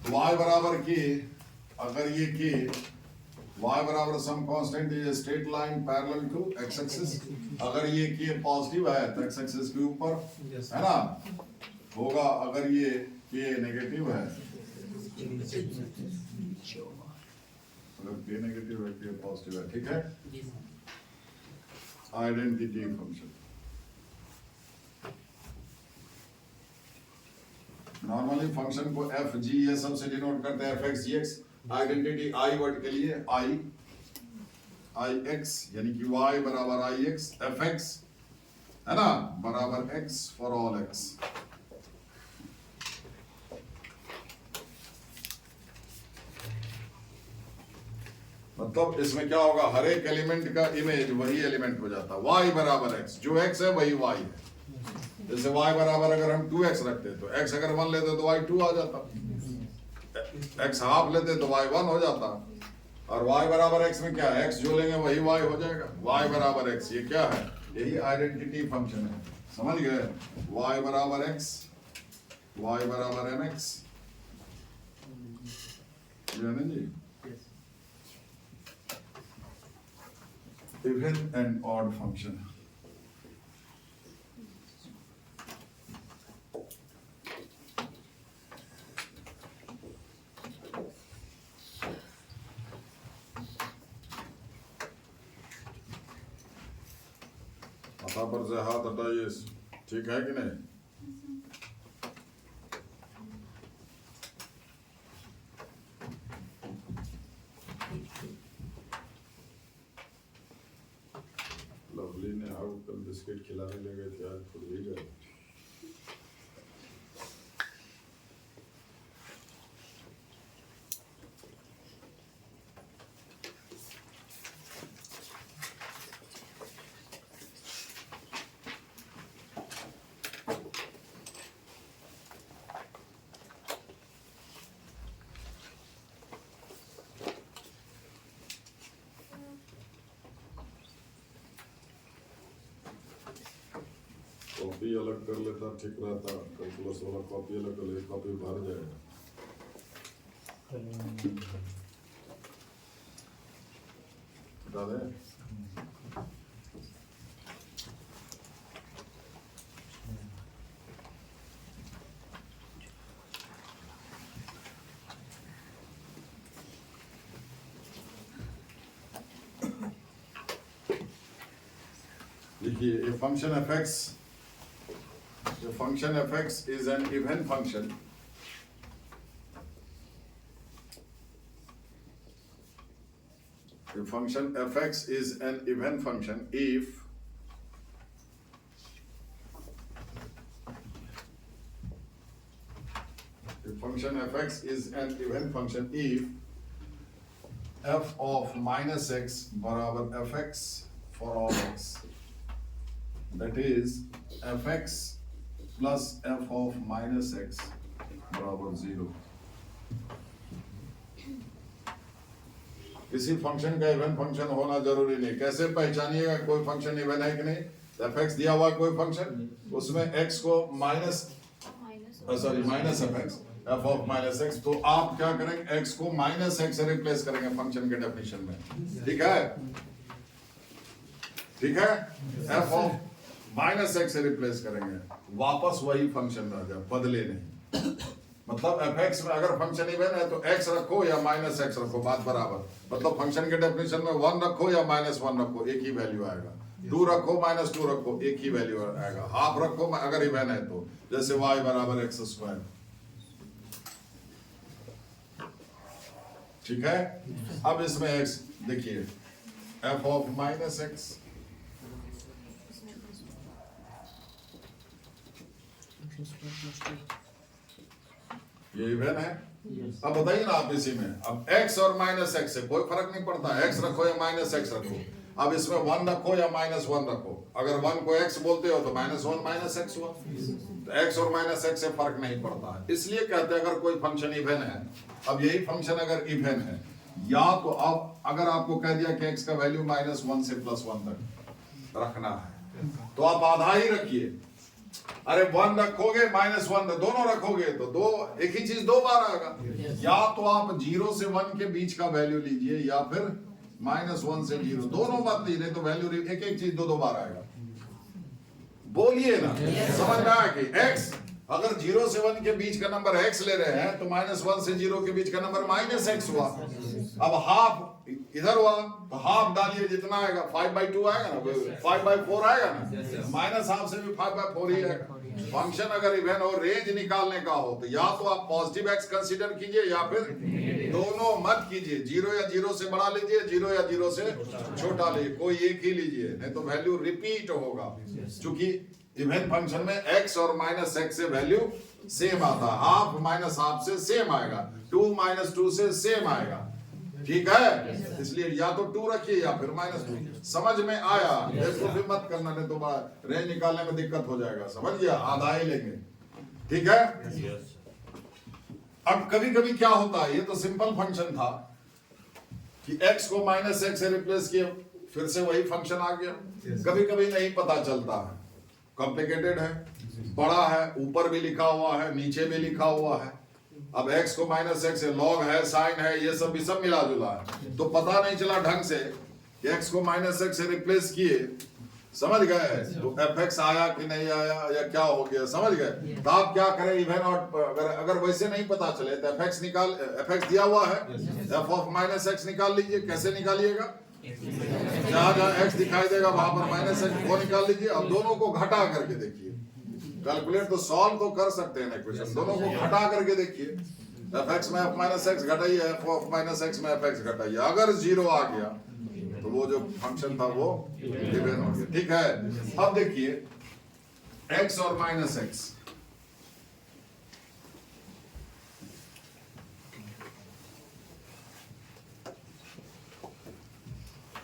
y बराबर की, अगर ये की y बराबर some constant is straight line parallel to x axis, अगर ये की पॉजिटिव है तो x एक्सिस के ऊपर है ना होगा, अगर ये k नेगेटिव है, अगर k नेगेटिव है k पॉजिटिव है, ठीक है। आइडेंटिटी फंक्शन नॉर्मली फंक्शन को एफ जी ये सब से डिनोट करते हैं, एफ एक्स जी एक्स। आइडेंटिटी आई वर्ड के लिए आई एक्स, यानी कि वाई बराबर आई एक्स, एफ एक्स है ना बराबर एक्स फॉर ऑल एक्स। मतलब इसमें क्या होगा, हर एक एलिमेंट का इमेज वही एलिमेंट हो जाता है। वाई बराबर एक्स, जो एक्स है वही वाई है। जैसे y बराबर अगर हम 2x रखते तो x अगर 1 लेते तो y 2 आ जाता, x हाफ लेते तो y 1 हो जाता। और y बराबर x में क्या है, x जो लेंगे वही y हो जाएगा। y बराबर x ये क्या है, यही आइडेंटिटी फंक्शन है। समझ गए? y बराबर x, y बराबर mx, जाने जी। इवन एंड ऑड फंक्शन पर से हाथ हटाइए, ठीक है कि नहीं? लवली ने अब कल बिस्किट खिलाने ले गए थे, आज खुद भी गए। कॉपी अलग कर लेता ठीक रहता, कैलकुलस वाला कॉपी अलग कर ले, कॉपी भर जाएगा। बता दें देखिए, ये function fx, the function fx is an even function. The function fx is an even function if the function fx is an even function if f of minus x बराबर fx for all x. That is fx plus f of minus x बराबर 0। किसी function का even function होना जरूरी नहीं। कैसे पहचानिएगा कोई function even है कि नहीं? fx दिया हुआ कोई फंक्शन, उसमें x को minus fx f of minus x, तो आप क्या करेंगे? x को माइनस x से रिप्लेस करेंगे फंक्शन के डेफिनेशन में। ठीक है, ठीक है, f of माइनस x से रिप्लेस करेंगे, वापस वही फंक्शन रह जाए, बदले नहीं। मतलब fx में अगर फंक्शन इवन है तो x रखो या माइनस x रखो, बात बराबर। मतलब फंक्शन के डेफिनेशन में 1 रखो या माइनस 1 रखो, एक ही वैल्यू आएगा। 2 रखो माइनस 2 रखो, एक ही वैल्यू आएगा। हाफ रखो अगर इवन है तो, जैसे y बराबर x स्क्वायर। ठीक है, अब इसमें x देखिए, f ऑफ माइनस x ये इवन है। अब बताइए ना आप इसी में, अब x और माइनस x से कोई फर्क नहीं पड़ता, x रखो या माइनस x रखो। अब इसमें 1 रखो या माइनस 1 रखो, अगर 1 को x बोलते हो तो माइनस 1 माइनस x हुआ, तो x और माइनस x से फर्क नहीं पड़ता। इसलिए कहते हैं अगर कोई फंक्शन इवन है, अब यही फंक्शन अगर इवन है, या तो अब अगर आपको कह दिया कि x का वैल्यू माइनस 1 से प्लस 1 तक रखना है, तो आप आधा ही रखिए। अरे 1 रखोगे माइनस 1 दोनों रखोगे तो दो, एक ही चीज 2 बार आएगा। या तो आप 0 से 1 के बीच का वैल्यू लीजिए, या फिर माइनस 1 से 0, दोनों बात लीजिए, तो वैल्यू एक एक चीज 2 बार आएगा। बोलिए ना, समझ में आया कि x अगर 0 से 1 के बीच का नंबर x ले रहे हैं तो माइनस 1 से 0 के बीच का नंबर माइनस x हुआ। अब हाफ इधर हुआ तो हाफ डालिए, जितना आएगा 5/2 आएगा ना, 5/4 आएगा ना, माइनस हाफ से भी 5/4 ही आएगा। फंक्शन अगर इवन हो, रेंज निकालने का हो, तो या तो आप पॉजिटिव x कंसीडर कीजिए या फिर दोनों मत कीजिए। 0 या 0 से बड़ा लीजिए, 0 या 0 से छोटा लीजिए, कोई एक ही लीजिए, नहीं तो वैल्यू रिपीट होगा। क्योंकि इवन फंक्शन में x और माइनस x से वैल्यू सेम आता है, हाफ माइनस हाफ से सेम आएगा, 2 माइनस 2 से सेम आएगा। ठीक है, इसलिए या तो 2 रखिए या फिर माइनस 2। समझ में आया? इसको भी मत करना, नहीं तो बड़ा रेंज निकालने में दिक्कत हो जाएगा। समझ गया? आधा ही लेंगे। ठीक है। अब कभी कभी क्या होता है, ये तो सिंपल फंक्शन था कि x को माइनस x से रिप्लेस किए, फिर से वही फंक्शन आ गया। कभी कभी नहीं पता चलता है, कॉम्प्लिकेटेड है, बड़ा है, ऊपर भी लिखा हुआ है, नीचे भी लिखा हुआ है। अब x को माइनस x है, लॉग है, साइन है, ये सब भी सब मिला जुला है, तो पता नहीं चला ढंग से कि x को माइनस x से रिप्लेस किए, समझ गए, तो fx आया कि नहीं आया या क्या हो गया, समझ गए। तो आप क्या करें, इवन और अगर वैसे नहीं पता चले तो fx दिया हुआ है, f ऑफ माइनस x निकाल लीजिए। कैसे निकालिएगा? जहां जहां x दिखाई देगा वहां पर माइनस x वो निकाल लीजिए। अब दोनों को घटा करके देखिए, कैलकुलेट तो सॉल्व तो कर सकते हैं ना क्वेश्चन, दोनों को घटा करके देखिए। fx में f minus x घटाइए, f of minus x में fx घटाइए, अगर 0 आ गया तो वो जो फंक्शन था वो इवन हो गया। ठीक है, अब देखिए x और माइनस एक्स,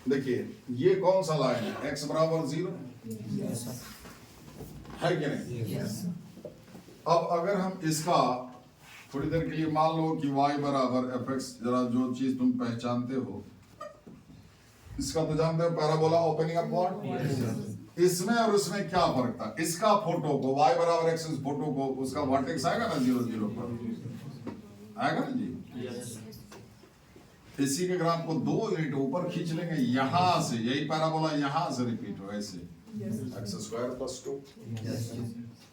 देखिए ये कौन सा लाइन है, x बराबर 0 है कि नहीं? अब अगर हम इसका थोड़ी देर के लिए मान लो कि y बराबर fx, जरा जो चीज तुम पहचानते हो इसका तो जानते हो, पैराबोला ओपनिंग अप पॉइंट। इसमें और उसमें क्या फर्क था? इसका फोटो को y बराबर x, फोटो को उसका वर्टेक्स आएगा ना 0 0 पर, आएगा ना जी? इसी के ग्राफ को 2 यूनिट ऊपर खींच लेंगे यहां से, यही पैराबोला यहां से रिपीट हो ऐसे x स्क्वायर प्लस 2।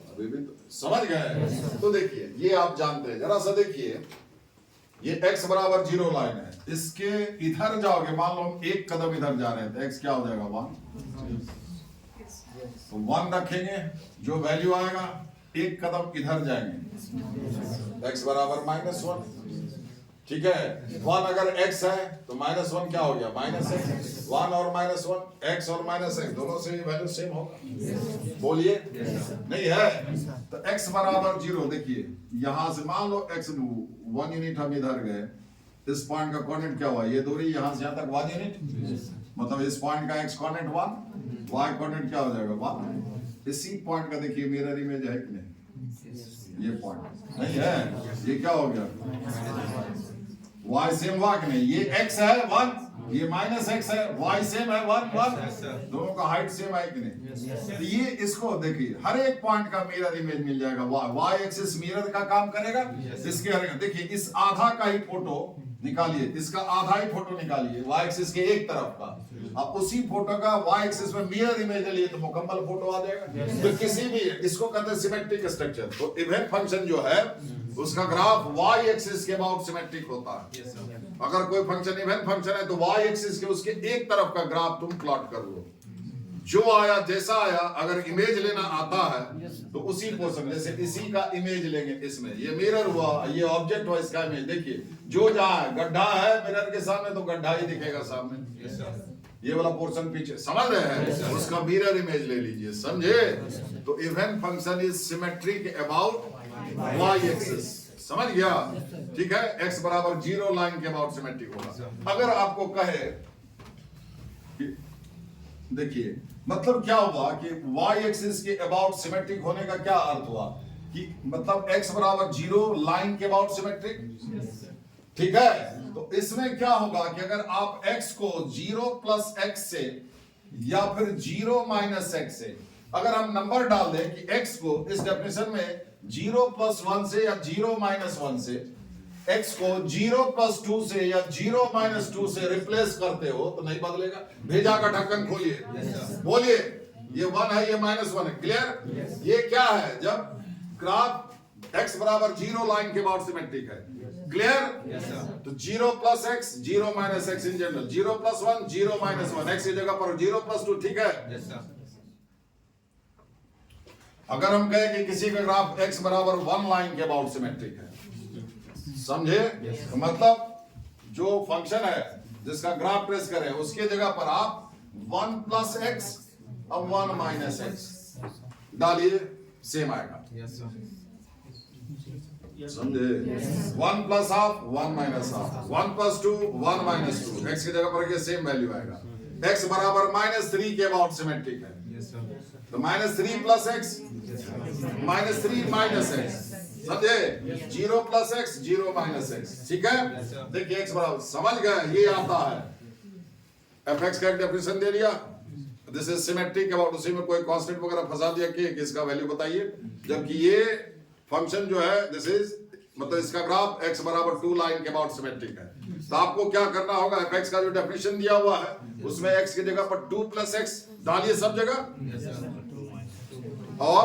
अभी भी तो समझ गए? तो देखिए ये आप जानते हैं, जरा सा देखिए ये x बराबर 0 लाइन है, इसके इधर जाओगे, मान लो हम एक कदम इधर जा रहे हैं तो x क्या हो जाएगा 1, तो 1 रखेंगे, जो वैल्यू आएगा एक कदम इधर जाएंगे x बराबर -1। ठीक है, 1 अगर x है तो -1 क्या हो गया, -x। 1 और -1, x और -x दोनों से वैल्यू सेम होगा, बोलिए नहीं है? तो x बराबर 0, देखिए यहां से मान लो x 1 यूनिट हम इधर गए, इस पॉइंट का कोऑर्डिनेट क्या हुआ, ये दूरी यहां से यहां तक 1 यूनिट, मतलब इस पॉइंट का x कोऑर्डिनेट 1, y कोऑर्डिनेट क्या हो जाएगा 1। इसी पॉइंट का देखिए मिरर इमेज है कि नहीं, ये पॉइंट नहीं है, ये क्या हो गया y सेम हुआ कि नहीं, ये x है 1, ये -x है, y सेम है 1 1, दोनों का हाइट सेम है कि नहीं? तो ये इसको देखिए हर एक पॉइंट का मिरर इमेज मिल जाएगा, y एक्सिस मिरर का काम करेगा। इसके देखिए इस आधा का ही फोटो निकालिए, इसका आधा ही फोटो निकालिए y एक्सिस के एक तरफ का, अब उसी फोटो का y एक्सिस में मिरर इमेज लिए तो मुकम्मल फोटो आ जाएगा। तो किसी भी, इसको कहते हैं सिमेट्रिक स्ट्रक्चर। तो इवेंट फंक्शन जो है उसका ग्राफ y एक्सिस के अबाउट सिमेट्रिक होता है। अगर कोई फंक्शन इवेंट फंक्शन है तो y एक्सिस के उसके एक तरफ का ग्राफ तुम प्लॉट कर लो, जो आया जैसा आया, अगर इमेज लेना आता है तो उसी पोर्शन, जैसे इसी का इमेज लेंगे, इसमें ये मिरर हुआ, ये ऑब्जेक्ट हुआ, इसका इमेज देखिए, जो जहां गड्ढा है मिरर के सामने तो गड्ढा ही दिखेगा सामने, ये वाला पोर्शन पीछे, समझ रहे हैं? उसका मिरर इमेज ले लीजिए, समझे? तो event function is symmetric about y axis, समझ गया? ठीक है, x बराबर 0 लाइन के अबाउट सिमेट्रिक होगा। अगर आपको कहे, देखिए मतलब क्या हुआ कि y एक्सिस के अबाउट सिमेट्रिक होने का क्या अर्थ हुआ कि मतलब x बराबर 0 लाइन के अबाउट सिमेट्रिक। ठीक है, तो इसमें क्या होगा कि अगर आप x को 0 प्लस x से या फिर 0 माइनस x से, अगर हम नंबर डाल दें कि x को इस डेफिनेशन में 0 प्लस 1 से या 0 माइनस 1 से, x को 0 प्लस 2 से या 0 माइनस 2 से रिप्लेस करते हो तो नहीं बदलेगा। भेजा का ढक्कन खोलिए, बोलिए ये 1 है, ये -1 है, क्लियर? ये क्या है, जब ग्राफ x बराबर 0 लाइन के अबाउट सिमेट्रिक है, क्लियर? तो 0 plus x, 0 minus x in general, 0 plus 1, 0 minus 1, x की जगह पर 0 प्लस 2, ठीक है? अगर हम कहें कि किसी का ग्राफ x बराबर 1 लाइन के अबाउट सिमेट्रिक है, समझे? तो मतलब जो फंक्शन है जिसका ग्राफ ट्रेस करें उसके जगह पर आप 1 प्लस x अब 1 माइनस x डालिए, सेम आएगा, समझे? 1 plus half, 1 minus half, 1 plus 2, 1 minus 2, x की जगह पर ये सेम वैल्यू आएगा। x बराबर -3 के अबाउट सिमेट्रिक है, तो -3 प्लस x, -3 माइनस x, समझे? 0 प्लस x, 0 माइनस x, ठीक है? देखिए x बराबर, समझ गए? ये आता है fx का डेफिनेशन दे दिया, दिस इज सिमेट्रिक अबाउट, उसी में कोई कांस्टेंट वगैरह फंसा दिया कि इसका वैल्यू बताइए, जबकि ये फंक्शन जो है दिस इज मतलब इसका ग्राफ x बराबर 2 लाइन के अबाउट सिमेट्रिक है। तो आपको क्या करना होगा, fx का जो डेफिनेशन दिया हुआ है उसमें x की जगह पर 2 प्लस x डालिए सब जगह, और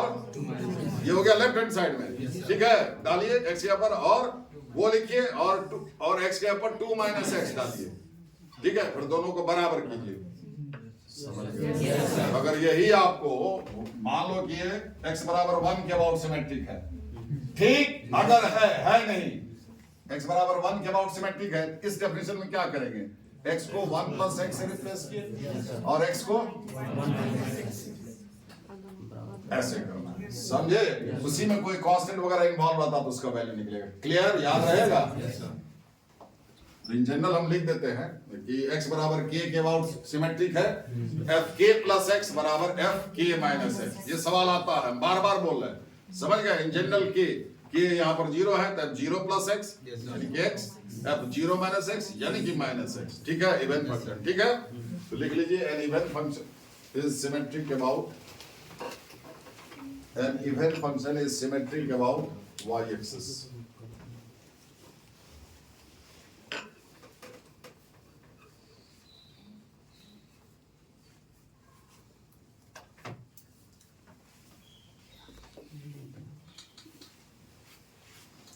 ये हो गया लेफ्ट हैंड साइड में, ठीक है? डालिए x के ऊपर और वो लिखिए, और x के ऊपर 2 माइनस x डालिए, ठीक है? फिर दोनों को बराबर कीजिए, समझ गए? अगर यही आपको मान लो कि ये x बराबर 1 के अबाउट सिमेट्रिक है, ठीक? अगर है नहीं, x बराबर 1 के अबाउट सिमेट्रिक है, इस डेफिनेशन में क्या करेंगे, x को 1 प्लस एक्स से रिप्लेस किए और x को ऐसे करना है, समझे? उसी में कोई कांस्टेंट वगैरह इन्वॉल्व रहता तो उसका वैल्यू निकलेगा। क्लियर, याद रहेगा? तो इन जनरल हम लिख देते हैं कि x बराबर k के अबाउट सिमेट्रिक है, f k प्लस x बराबर f k माइनस x। ये सवाल आता है, बार बार बोल रहे हैं, समझ गए? इन जनरल k यहाँ पर 0 है तो f 0 प्लस x यानी कि x, f 0 माइनस x यानी कि माइनस x। ठीक है, इवन फंक्शन। ठीक है, तो लिख लीजिए an even function is symmetric about, an even function is symmetric about y-axis.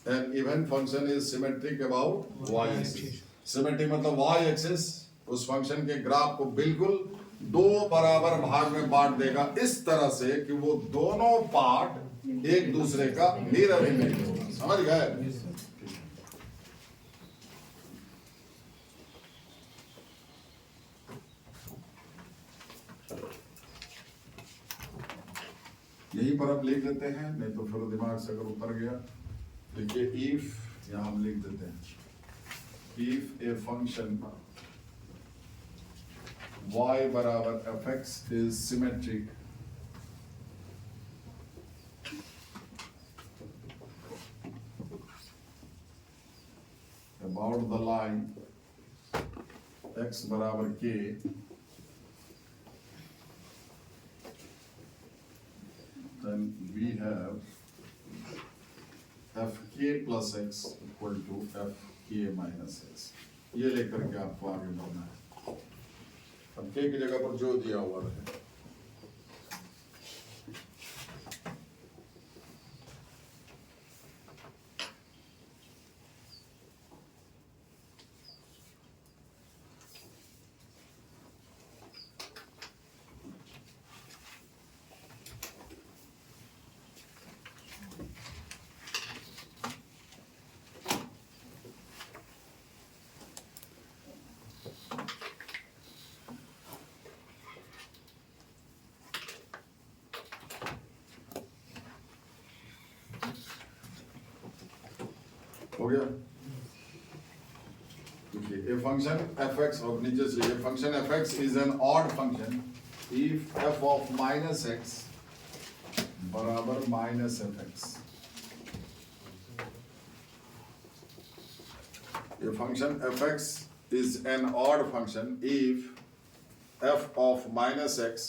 An even function is symmetric about y-axis. Symmetric मतलब y-axis उस फंक्शन के ग्राफ को बिल्कुल दो बराबर भाग में बांट देगा इस तरह से कि वो दोनों पार्ट एक दूसरे का मिरर इमेज होगा। समझ गए? यहीं पर आप लिख देते हैं, नहीं तो फिर दिमाग से अगर उतर गया, देखिए इफ यहां हम लिख देते हैं, इफ ए फंक्शन y बराबर fx is symmetric about the line x बराबर k, then we have fk plus x equal to fk minus x। ये लेकर के आपको आगे बढ़ना है। अब k की जगह पर जो दिया हुआ है, हो गया? देखिए ए फंक्शन fx, और नीचे से ये function fx is an odd function if f of minus x बराबर माइनस fx। ये function fx is an odd function if f of minus x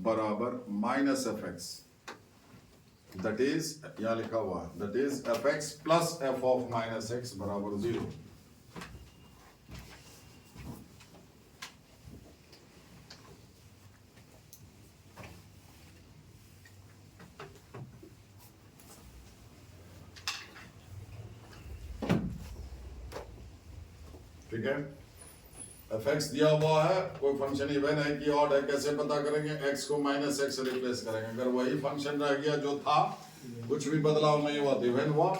बराबर माइनस fx, that is यहाँ लिखा हुआ है, that is fx plus f of minus x बराबर 0। ठीक है, fx दिया हुआ है, कोई फंक्शन इवन है कि ऑड है, कैसे पता करेंगे? x को माइनस x से रिप्लेस करेंगे। अगर वही फंक्शन रह गया जो था, कुछ भी बदलाव नहीं हुआ तो इवन हुआ।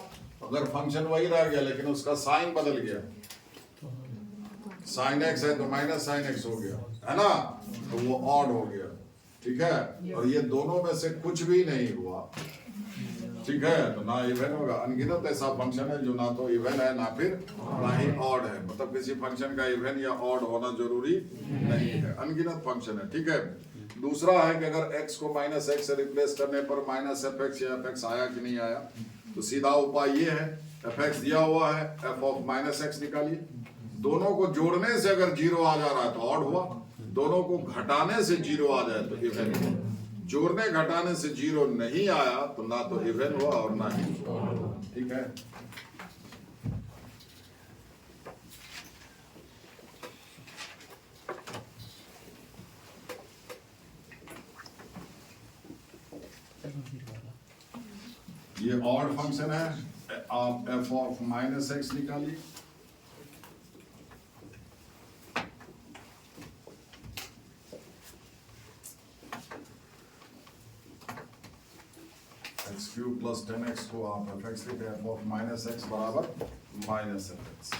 अगर फंक्शन वही रह गया लेकिन उसका साइन बदल गया, साइन x है तो माइनस साइन x हो गया, है ना, तो वो ऑड हो गया। ठीक है, और ये दोनों में से कुछ भी नहीं हुआ, ठीक है, तो ना इवन होगा। अनगिनत ऐसा फंक्शन है जो ना तो इवन है ना फिर ना ही ऑड है, मतलब किसी फंक्शन का इवन या ऑड होना जरूरी नहीं है, अनगिनत फंक्शन है। ठीक है, दूसरा है कि अगर x को माइनस एक्स से रिप्लेस करने पर माइनस एफ एक्स या एफ एक्स आया कि नहीं आया, तो सीधा उपाय ये है, एफ एक्स दिया हुआ है, एफ ऑफ माइनस एक्स निकालिए, दोनों को जोड़ने से अगर जीरो आ जा रहा है तो ऑड हुआ, दोनों को घटाने से जीरो आ जाए तो इवन हुआ, जोड़ने घटाने से जीरो नहीं आया तो ना तो इवन हुआ और ना ही। ठीक है, ये ऑड फंक्शन है, आप एफ ऑफ माइनस एक्स निकालिए, एक्स क्यूब प्लस 10x को आप एफ एक्स लिखे, एफ ऑफ माइनस एक्स बराबर माइनस एफ एक्स।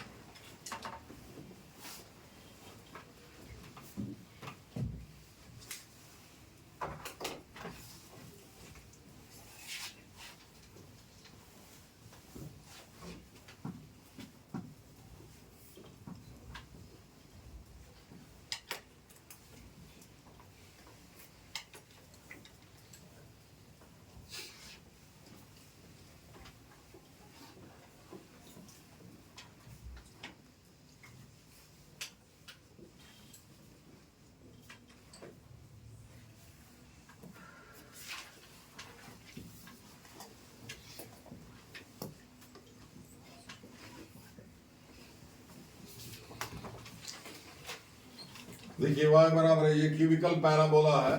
देखिए y बराबर है, ये क्यूबिकल पैराबोला है,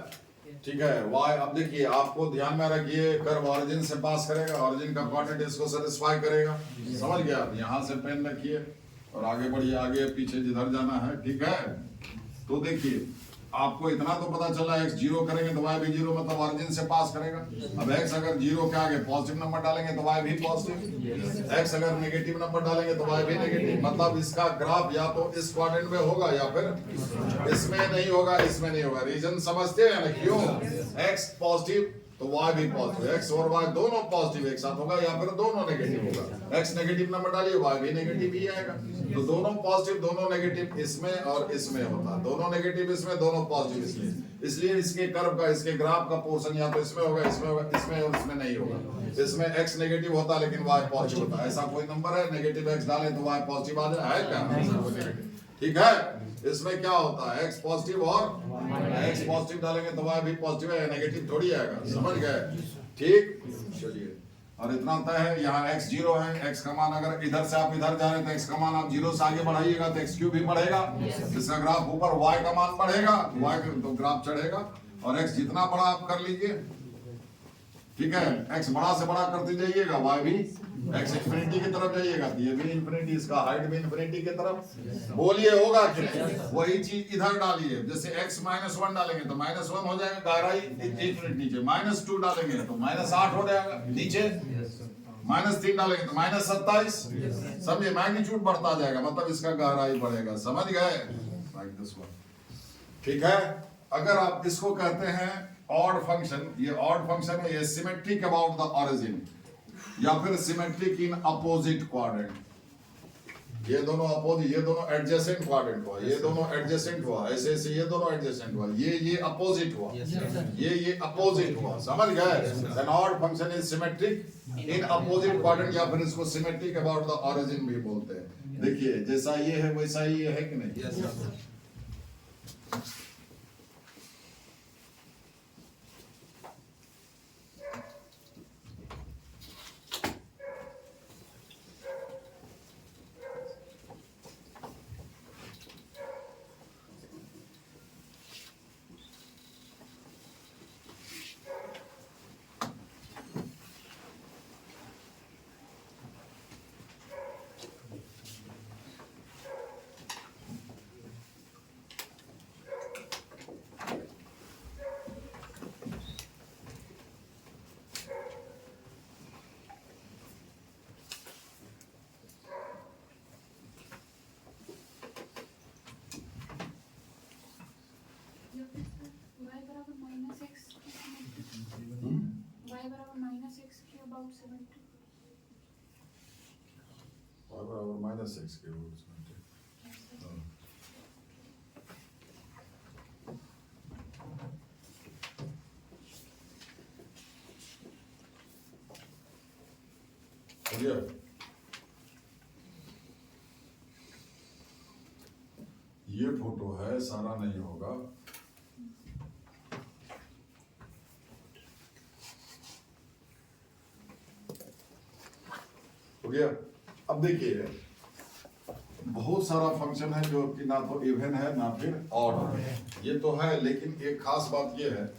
ठीक है। y, अब देखिए आपको ध्यान में रखिए, कर्व ऑरिजिन से पास करेगा, ऑरिजिन का क्वाड्रेंट इसको सेटिस्फाई करेगा, समझ गया आप। यहाँ से पेन रखिए और आगे बढ़िए, आगे पीछे जिधर जाना है, ठीक है। तो देखिए आपको इतना तो पता चला, x जीरो करेंगे तो y भी जीरो, मतलब ऑरिजिन से पास करेगा। अब x अगर जीरो के आगे पॉजिटिव नंबर डालेंगे तो y भी पॉजिटिव, x अगर नेगेटिव नंबर डालेंगे तो y भी नेगेटिव, मतलब इसका ग्राफ या तो इस क्वाड्रेंट में होगा या फिर इसमें नहीं होगा, इसमें नहीं होगा। रीजन समझते हैं ना, क्यों? x पॉजिटिव तो y भी पॉजिटिव, x और y दोनों पॉजिटिव एक साथ होगा या फिर दोनों नेगेटिव होगा। x नेगेटिव नंबर डालिए, y भी नेगेटिव ही आएगा। तो दोनों पॉजिटिव दोनों नेगेटिव इसमें और इसमें होता है, दोनों नेगेटिव इसमें दोनों पॉजिटिव इसलिए। इसलिए इसके कर्व का, इसके ग्राफ का पोर्शन या तो इसमें होगा, इसमें होगा, इसमें और इसमें नहीं होगा। इसमें x नेगेटिव होता है लेकिन y पॉजिटिव होता है। ऐसा कोई नंबर है नेगेटिव x डाले तो y पॉजिटिव आ जाए, है क्या? ठीक है। इसमें क्या होता है, x पॉजिटिव और x पॉजिटिव डालेंगे तो y भी पॉजिटिव है, नेगेटिव थोड़ी आएगा, समझ गए? ठीक, चलिए। और इतना तय है, यहाँ x जीरो है, x का मान अगर इधर से आप इधर जा रहे हैं तो x का मान आप जीरो से आगे बढ़ाइएगा तो x क्यूब भी बढ़ेगा, इसका ग्राफ ऊपर y का मान बढ़ेगा, y तो ग्राफ चढ़ेगा। और x जितना बड़ा आप कर लीजिए, ठीक है, x बड़ा से बड़ा करते जाइएगा, y भी x इंफिनिटी की तरफ जाइएगा, ये भी इंफिनिटी, इसका हाइट भी इंफिनिटी की तरफ। बोलिए होगा कि नहीं? वही चीज इधर डालिए, जैसे x -1 डालेंगे तो -1 हो जाएगा, गहराई इंफिनिटी नीचे, -2 डालेंगे तो -8 हो जाएगा नीचे, -3 डालेंगे तो -27, समझिए मैग्नीट्यूड बढ़ता जाएगा, मतलब इसका गहराई बढ़ेगा, समझ गए? ठीक है। अगर आप इसको कहते हैं ऑड फंक्शन, ये ऑड फंक्शन है, ये सिमेट्रिक अबाउट द ऑरिजिन या फिर सिमेट्रिक इन अपोजिट क्वाड्रेंट। ये दोनों अपोजिट, ये दोनों एडजेसेंट क्वाड्रेंट हुआ, ये दोनों एडजेसेंट हुआ, ऐसे ऐसे ये दोनों एडजेसेंट हुआ, ये अपोजिट हुआ, ये अपोजिट हुआ, समझ गए? An odd function is symmetric in opposite quadrant या फिर इसको सिमेट्रिक अबाउट द ऑरिजिन भी बोलते हैं। देखिए जैसा ये है वैसा ही ये है कि नहीं? -6 के रूट में। ये फोटो है, सारा नहीं होगा। हो गया। अब देखिए बहुत सारा फंक्शन है जो कि ना तो इवन है ना फिर ऑड है, ये तो है, लेकिन एक खास बात ये है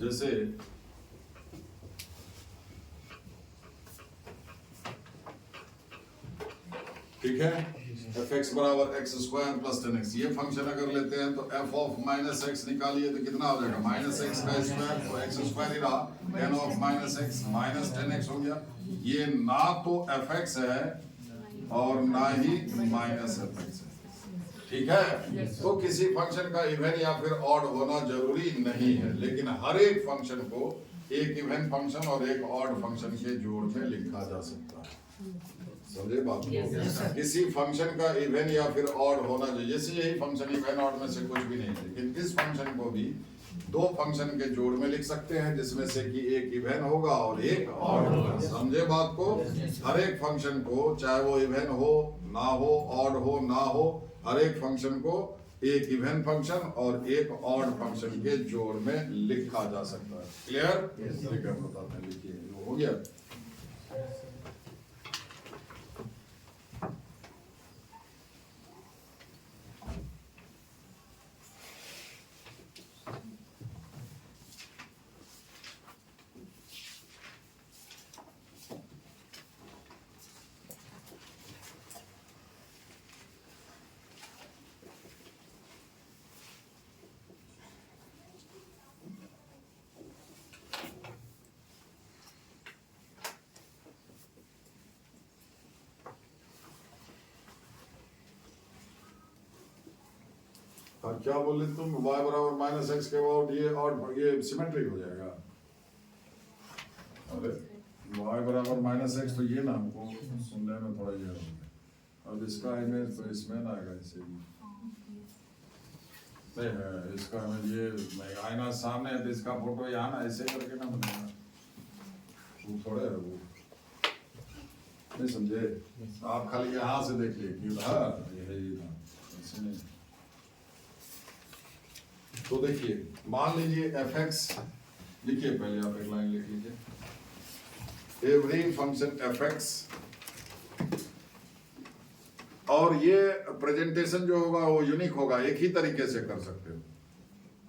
जैसे ठीक है, f(x) बराबर x स्क्वायर प्लस 10x, ये फंक्शन अगर लेते हैं तो f ऑफ -x निकालिए तो कितना हो जाएगा, -x का स्क्वायर, तो x स्क्वायर ही रहा, 10 ऑफ -x माइनस 10x हो गया। ये ना तो fx है और ना ही -fx है, ठीक है। तो किसी फंक्शन का इवन या फिर ऑड होना जरूरी नहीं है, लेकिन हर एक फंक्शन को एक इवन फंक्शन और एक ऑड फंक्शन के जोड़ में लिखा जा सकता है, समझे बात को? किसी फंक्शन का इवन या फिर ऑड होना चाहिए, जैसे यही फंक्शन इवन ऑड में से कुछ भी नहीं है, लेकिन इस फंक्शन को भी दो फंक्शन के जोड़ में लिख सकते हैं जिसमें से कि एक इवन होगा और एक ऑड होगा, समझे बात को? हर एक फंक्शन को चाहे वो इवन हो ना हो, ऑड हो ना हो, हर एक फंक्शन को एक इवन फंक्शन और एक ऑड फंक्शन के जोड़ में लिखा जा सकता है। क्लियर? ठीक है, बताते हैं, लिखिए, हो गया। और क्या बोले तुम, y बराबर माइनस एक्स के बाद ये और ये सिमेट्रिक हो जाएगा। अरे y बराबर माइनस एक्स, तो ये ना हमको सुनने में थोड़ा ये हो गया। अब इसका इमेज तो इसमें ना आएगा, इसे भी नहीं है इसका इमेज, ये आईना सामने है तो इसका फोटो यहाँ ना ऐसे करके ना बनेगा, वो थोड़े है वो, नहीं समझे आप? खाली यहाँ से देखिए कि था ये है, ये था, ऐसे नहीं। तो देखिए, मान लीजिए fx, लिखिए पहले आप एक लाइन लिख लीजिए, एवरी फंक्शन fx, और ये प्रेजेंटेशन जो होगा वो यूनिक होगा, एक ही तरीके से कर सकते हो,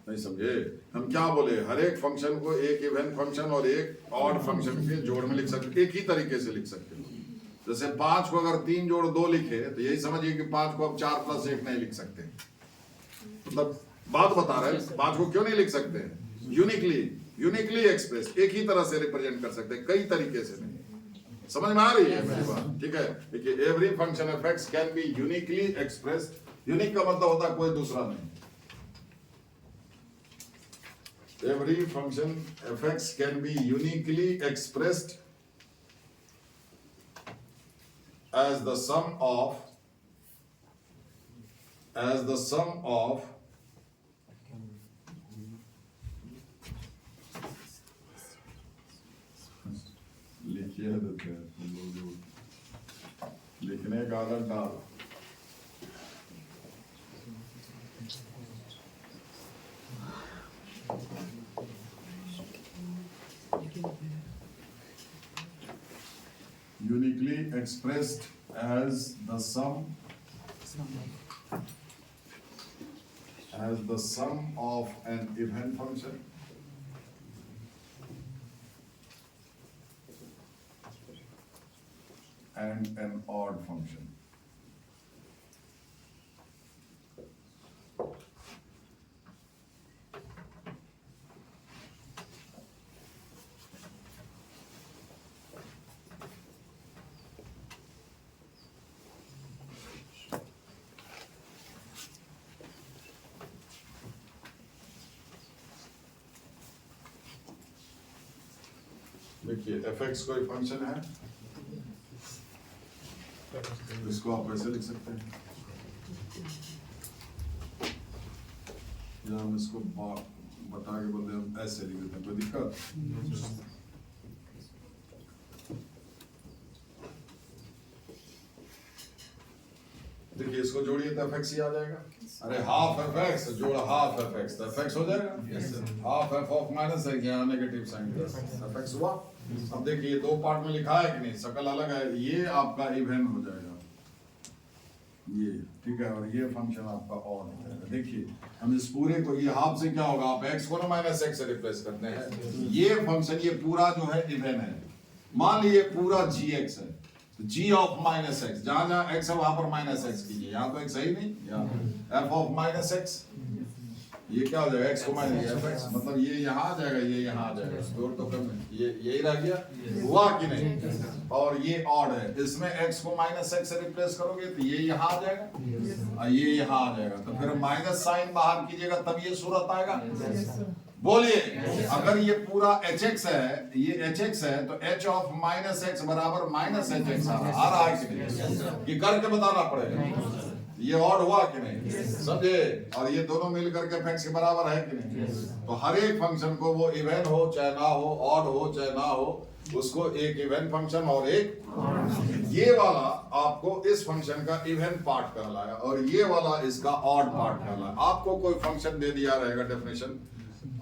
नहीं समझे? हम क्या बोले, हर एक फंक्शन को एक इवन फंक्शन और एक ऑड फंक्शन के जोड़ में लिख सकते, एक ही तरीके से लिख सकते हो। जैसे 5 को अगर 3 जोड़ 2 लिखे तो यही समझिए कि 5 को अब 4 + 1 नहीं लिख सकते, मतलब बात बता रहे हैं 5 को क्यों नहीं लिख सकते हैं? यूनिकली एक्सप्रेस, एक ही तरह से रिप्रेजेंट कर सकते हैं, कई तरीके से नहीं। समझ में आ रही है मेरी बात? ठीक है, देखिए, every function fx can be uniquely expressed. Unique का मतलब होता है कोई दूसरा नहीं। Every function fx can be uniquely expressed as the sum of लिखिए, लिखने का आदत डाल। Uniquely expressed as the sum of an even function and an odd function. देखिए, fx कोई फंक्शन है, इसको आप ऐसे लिख सकते हैं, या हम इसको बता के बोलते हैं ऐसे लिख देते हैं, कोई दिक्कत? देखिए, इसको जोड़िए तो fx ही आ जाएगा। अरे हाफ fx जोड़ हाफ fx तो fx हो जाएगा। हाफ f ऑफ माइनस है, यहाँ नेगेटिव साइन fx हुआ। अब देखिए, 2 पार्ट में लिखा है कि नहीं, शकल अलग है, ये आपका इवन हो जाएगा, ये ठीक है, और ये फंक्शन आपका ऑड हो जाएगा। देखिए, हम इस पूरे को, ये हाफ से क्या होगा, आप x को ना माइनस x से रिप्लेस करते हैं, ये फंक्शन ये पूरा जो है इवन है। मान लीजिए पूरा gx है, तो g ऑफ माइनस एक्स, जहां जहां x है वहां पर माइनस एक्स कीजिए, यहाँ तो x है ही नहीं, यहाँ f ऑफ माइनस एक्स, ये क्या हो जाएगा, x को माइनस fx, मतलब ये यहाँ आ जाएगा, ये यहाँ आ जाएगा, जोड़ तो कम है, ये यही रह गया, हुआ कि नहीं? और ये ऑड है, इसमें x को माइनस एक्स से रिप्लेस करोगे तो ये यहाँ आ जाएगा और ये यहाँ आ जाएगा, तो फिर माइनस साइन बाहर कीजिएगा तब ये सूरत आएगा। बोलिए, अगर ये पूरा hx है, ये hx है, तो h ऑफ माइनस एक्स बराबर माइनस hx आ रहा है कि नहीं? ये करके बताना पड़ेगा, ये ऑड हुआ कि नहीं, समझे? और ये दोनों मिल करके fx के बराबर है कि नहीं? तो हर एक फंक्शन को, वो इवन हो चाहे ना हो, ऑड हो चाहे ना हो, उसको एक इवन फंक्शन और एक ये वाला आपको इस फंक्शन का इवन पार्ट कहलाया और ये वाला इसका ऑड पार्ट कहलाया। आपको कोई फंक्शन दे दिया रहेगा डेफिनेशन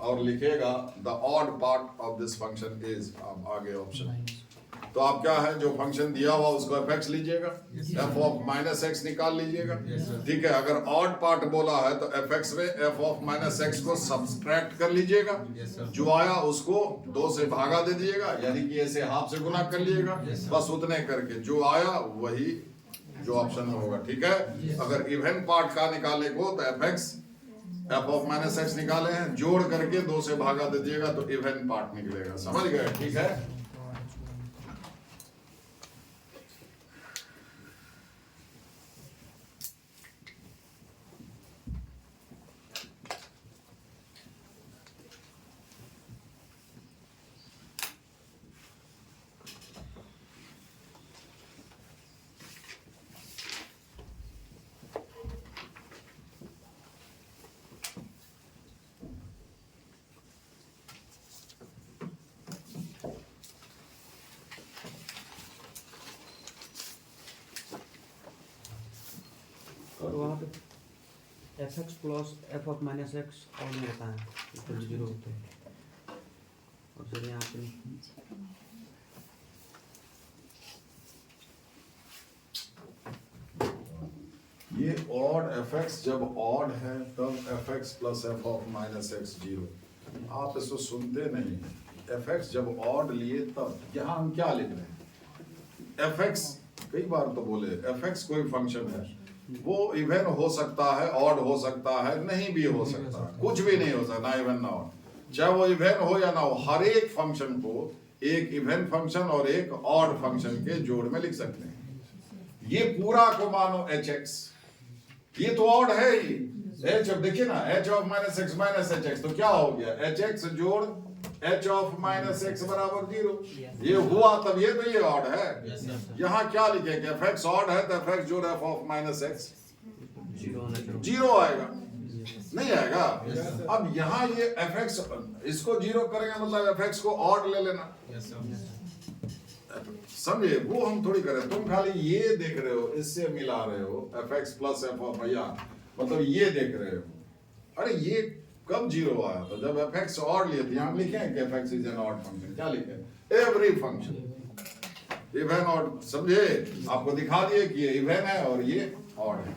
और लिखेगा the odd part of this function is, आगे ऑप्शन, तो आप क्या है जो फंक्शन दिया हुआ उसको fx लीजिएगा, f ऑफ माइनस एक्स निकाल लीजिएगा, ठीक है। अगर ऑड पार्ट बोला है तो fx में f ऑफ माइनस एक्स को सब्सट्रैक्ट कर लीजिएगा, जो आया उसको 2 से भागा दे दीजिएगा, यानी कि ऐसे हाफ से गुना कर लीजिएगा, बस उतने करके जो आया वही जो ऑप्शन में होगा, ठीक है। अगर इवन पार्ट का निकाले को तो f ऑफ माइनस एक्स निकाले हैं, जोड़ करके 2 से भागा दे दीजिएगा तो इवन पार्ट निकलेगा, समझ गए, ठीक है। और वहाँ पे fx plus f of minus x और में रहता है तो 0 होते हैं और फिर यहाँ पे ये ऑड fx जब ऑड है तब fx plus f of minus x 0, आप इसको सुनते नहीं हैं। fx जब ऑड लिए तब, यहाँ हम क्या लिख रहे हैं, fx कई बार तो बोले fx कोई फंक्शन है, वो इवन हो सकता है, ऑड हो सकता है, नहीं भी हो सकता, कुछ भी नहीं हो सकता, ना इवन ना ऑड, चाहे वो इवन हो या ना हो, हर एक फंक्शन को एक इवन फंक्शन और एक ऑड फंक्शन के जोड़ में लिख सकते हैं। ये पूरा को मानो hx, ये तो ऑड है ही, h देखिए ना, h of minus x minus H x, तो क्या हो गया, hx जोड़ h ऑफ माइनस एक्स बराबर 0, ये हुआ तब ये तो ये ऑड है। यहाँ क्या लिखेंगे, fx ऑड है तो fx जोड़ f ऑफ माइनस एक्स 0 आएगा, नहीं आएगा। अब यहाँ ये fx इसको 0 करेंगे मतलब fx को ऑड ले लेना, समझे, वो हम थोड़ी करें, तुम खाली ये देख रहे हो, इससे मिला रहे हो fx प्लस f ऑफ भैया, मतलब ये देख रहे हो, अरे ये कब 0 आया था, जब fx ऑड लिए थे। यहाँ लिखे हैं कि fx is an odd function, क्या लिखे, एवरी फंक्शन इवन ऑड, समझे, आपको दिखा दिए कि ये इवन है और ये ऑड है।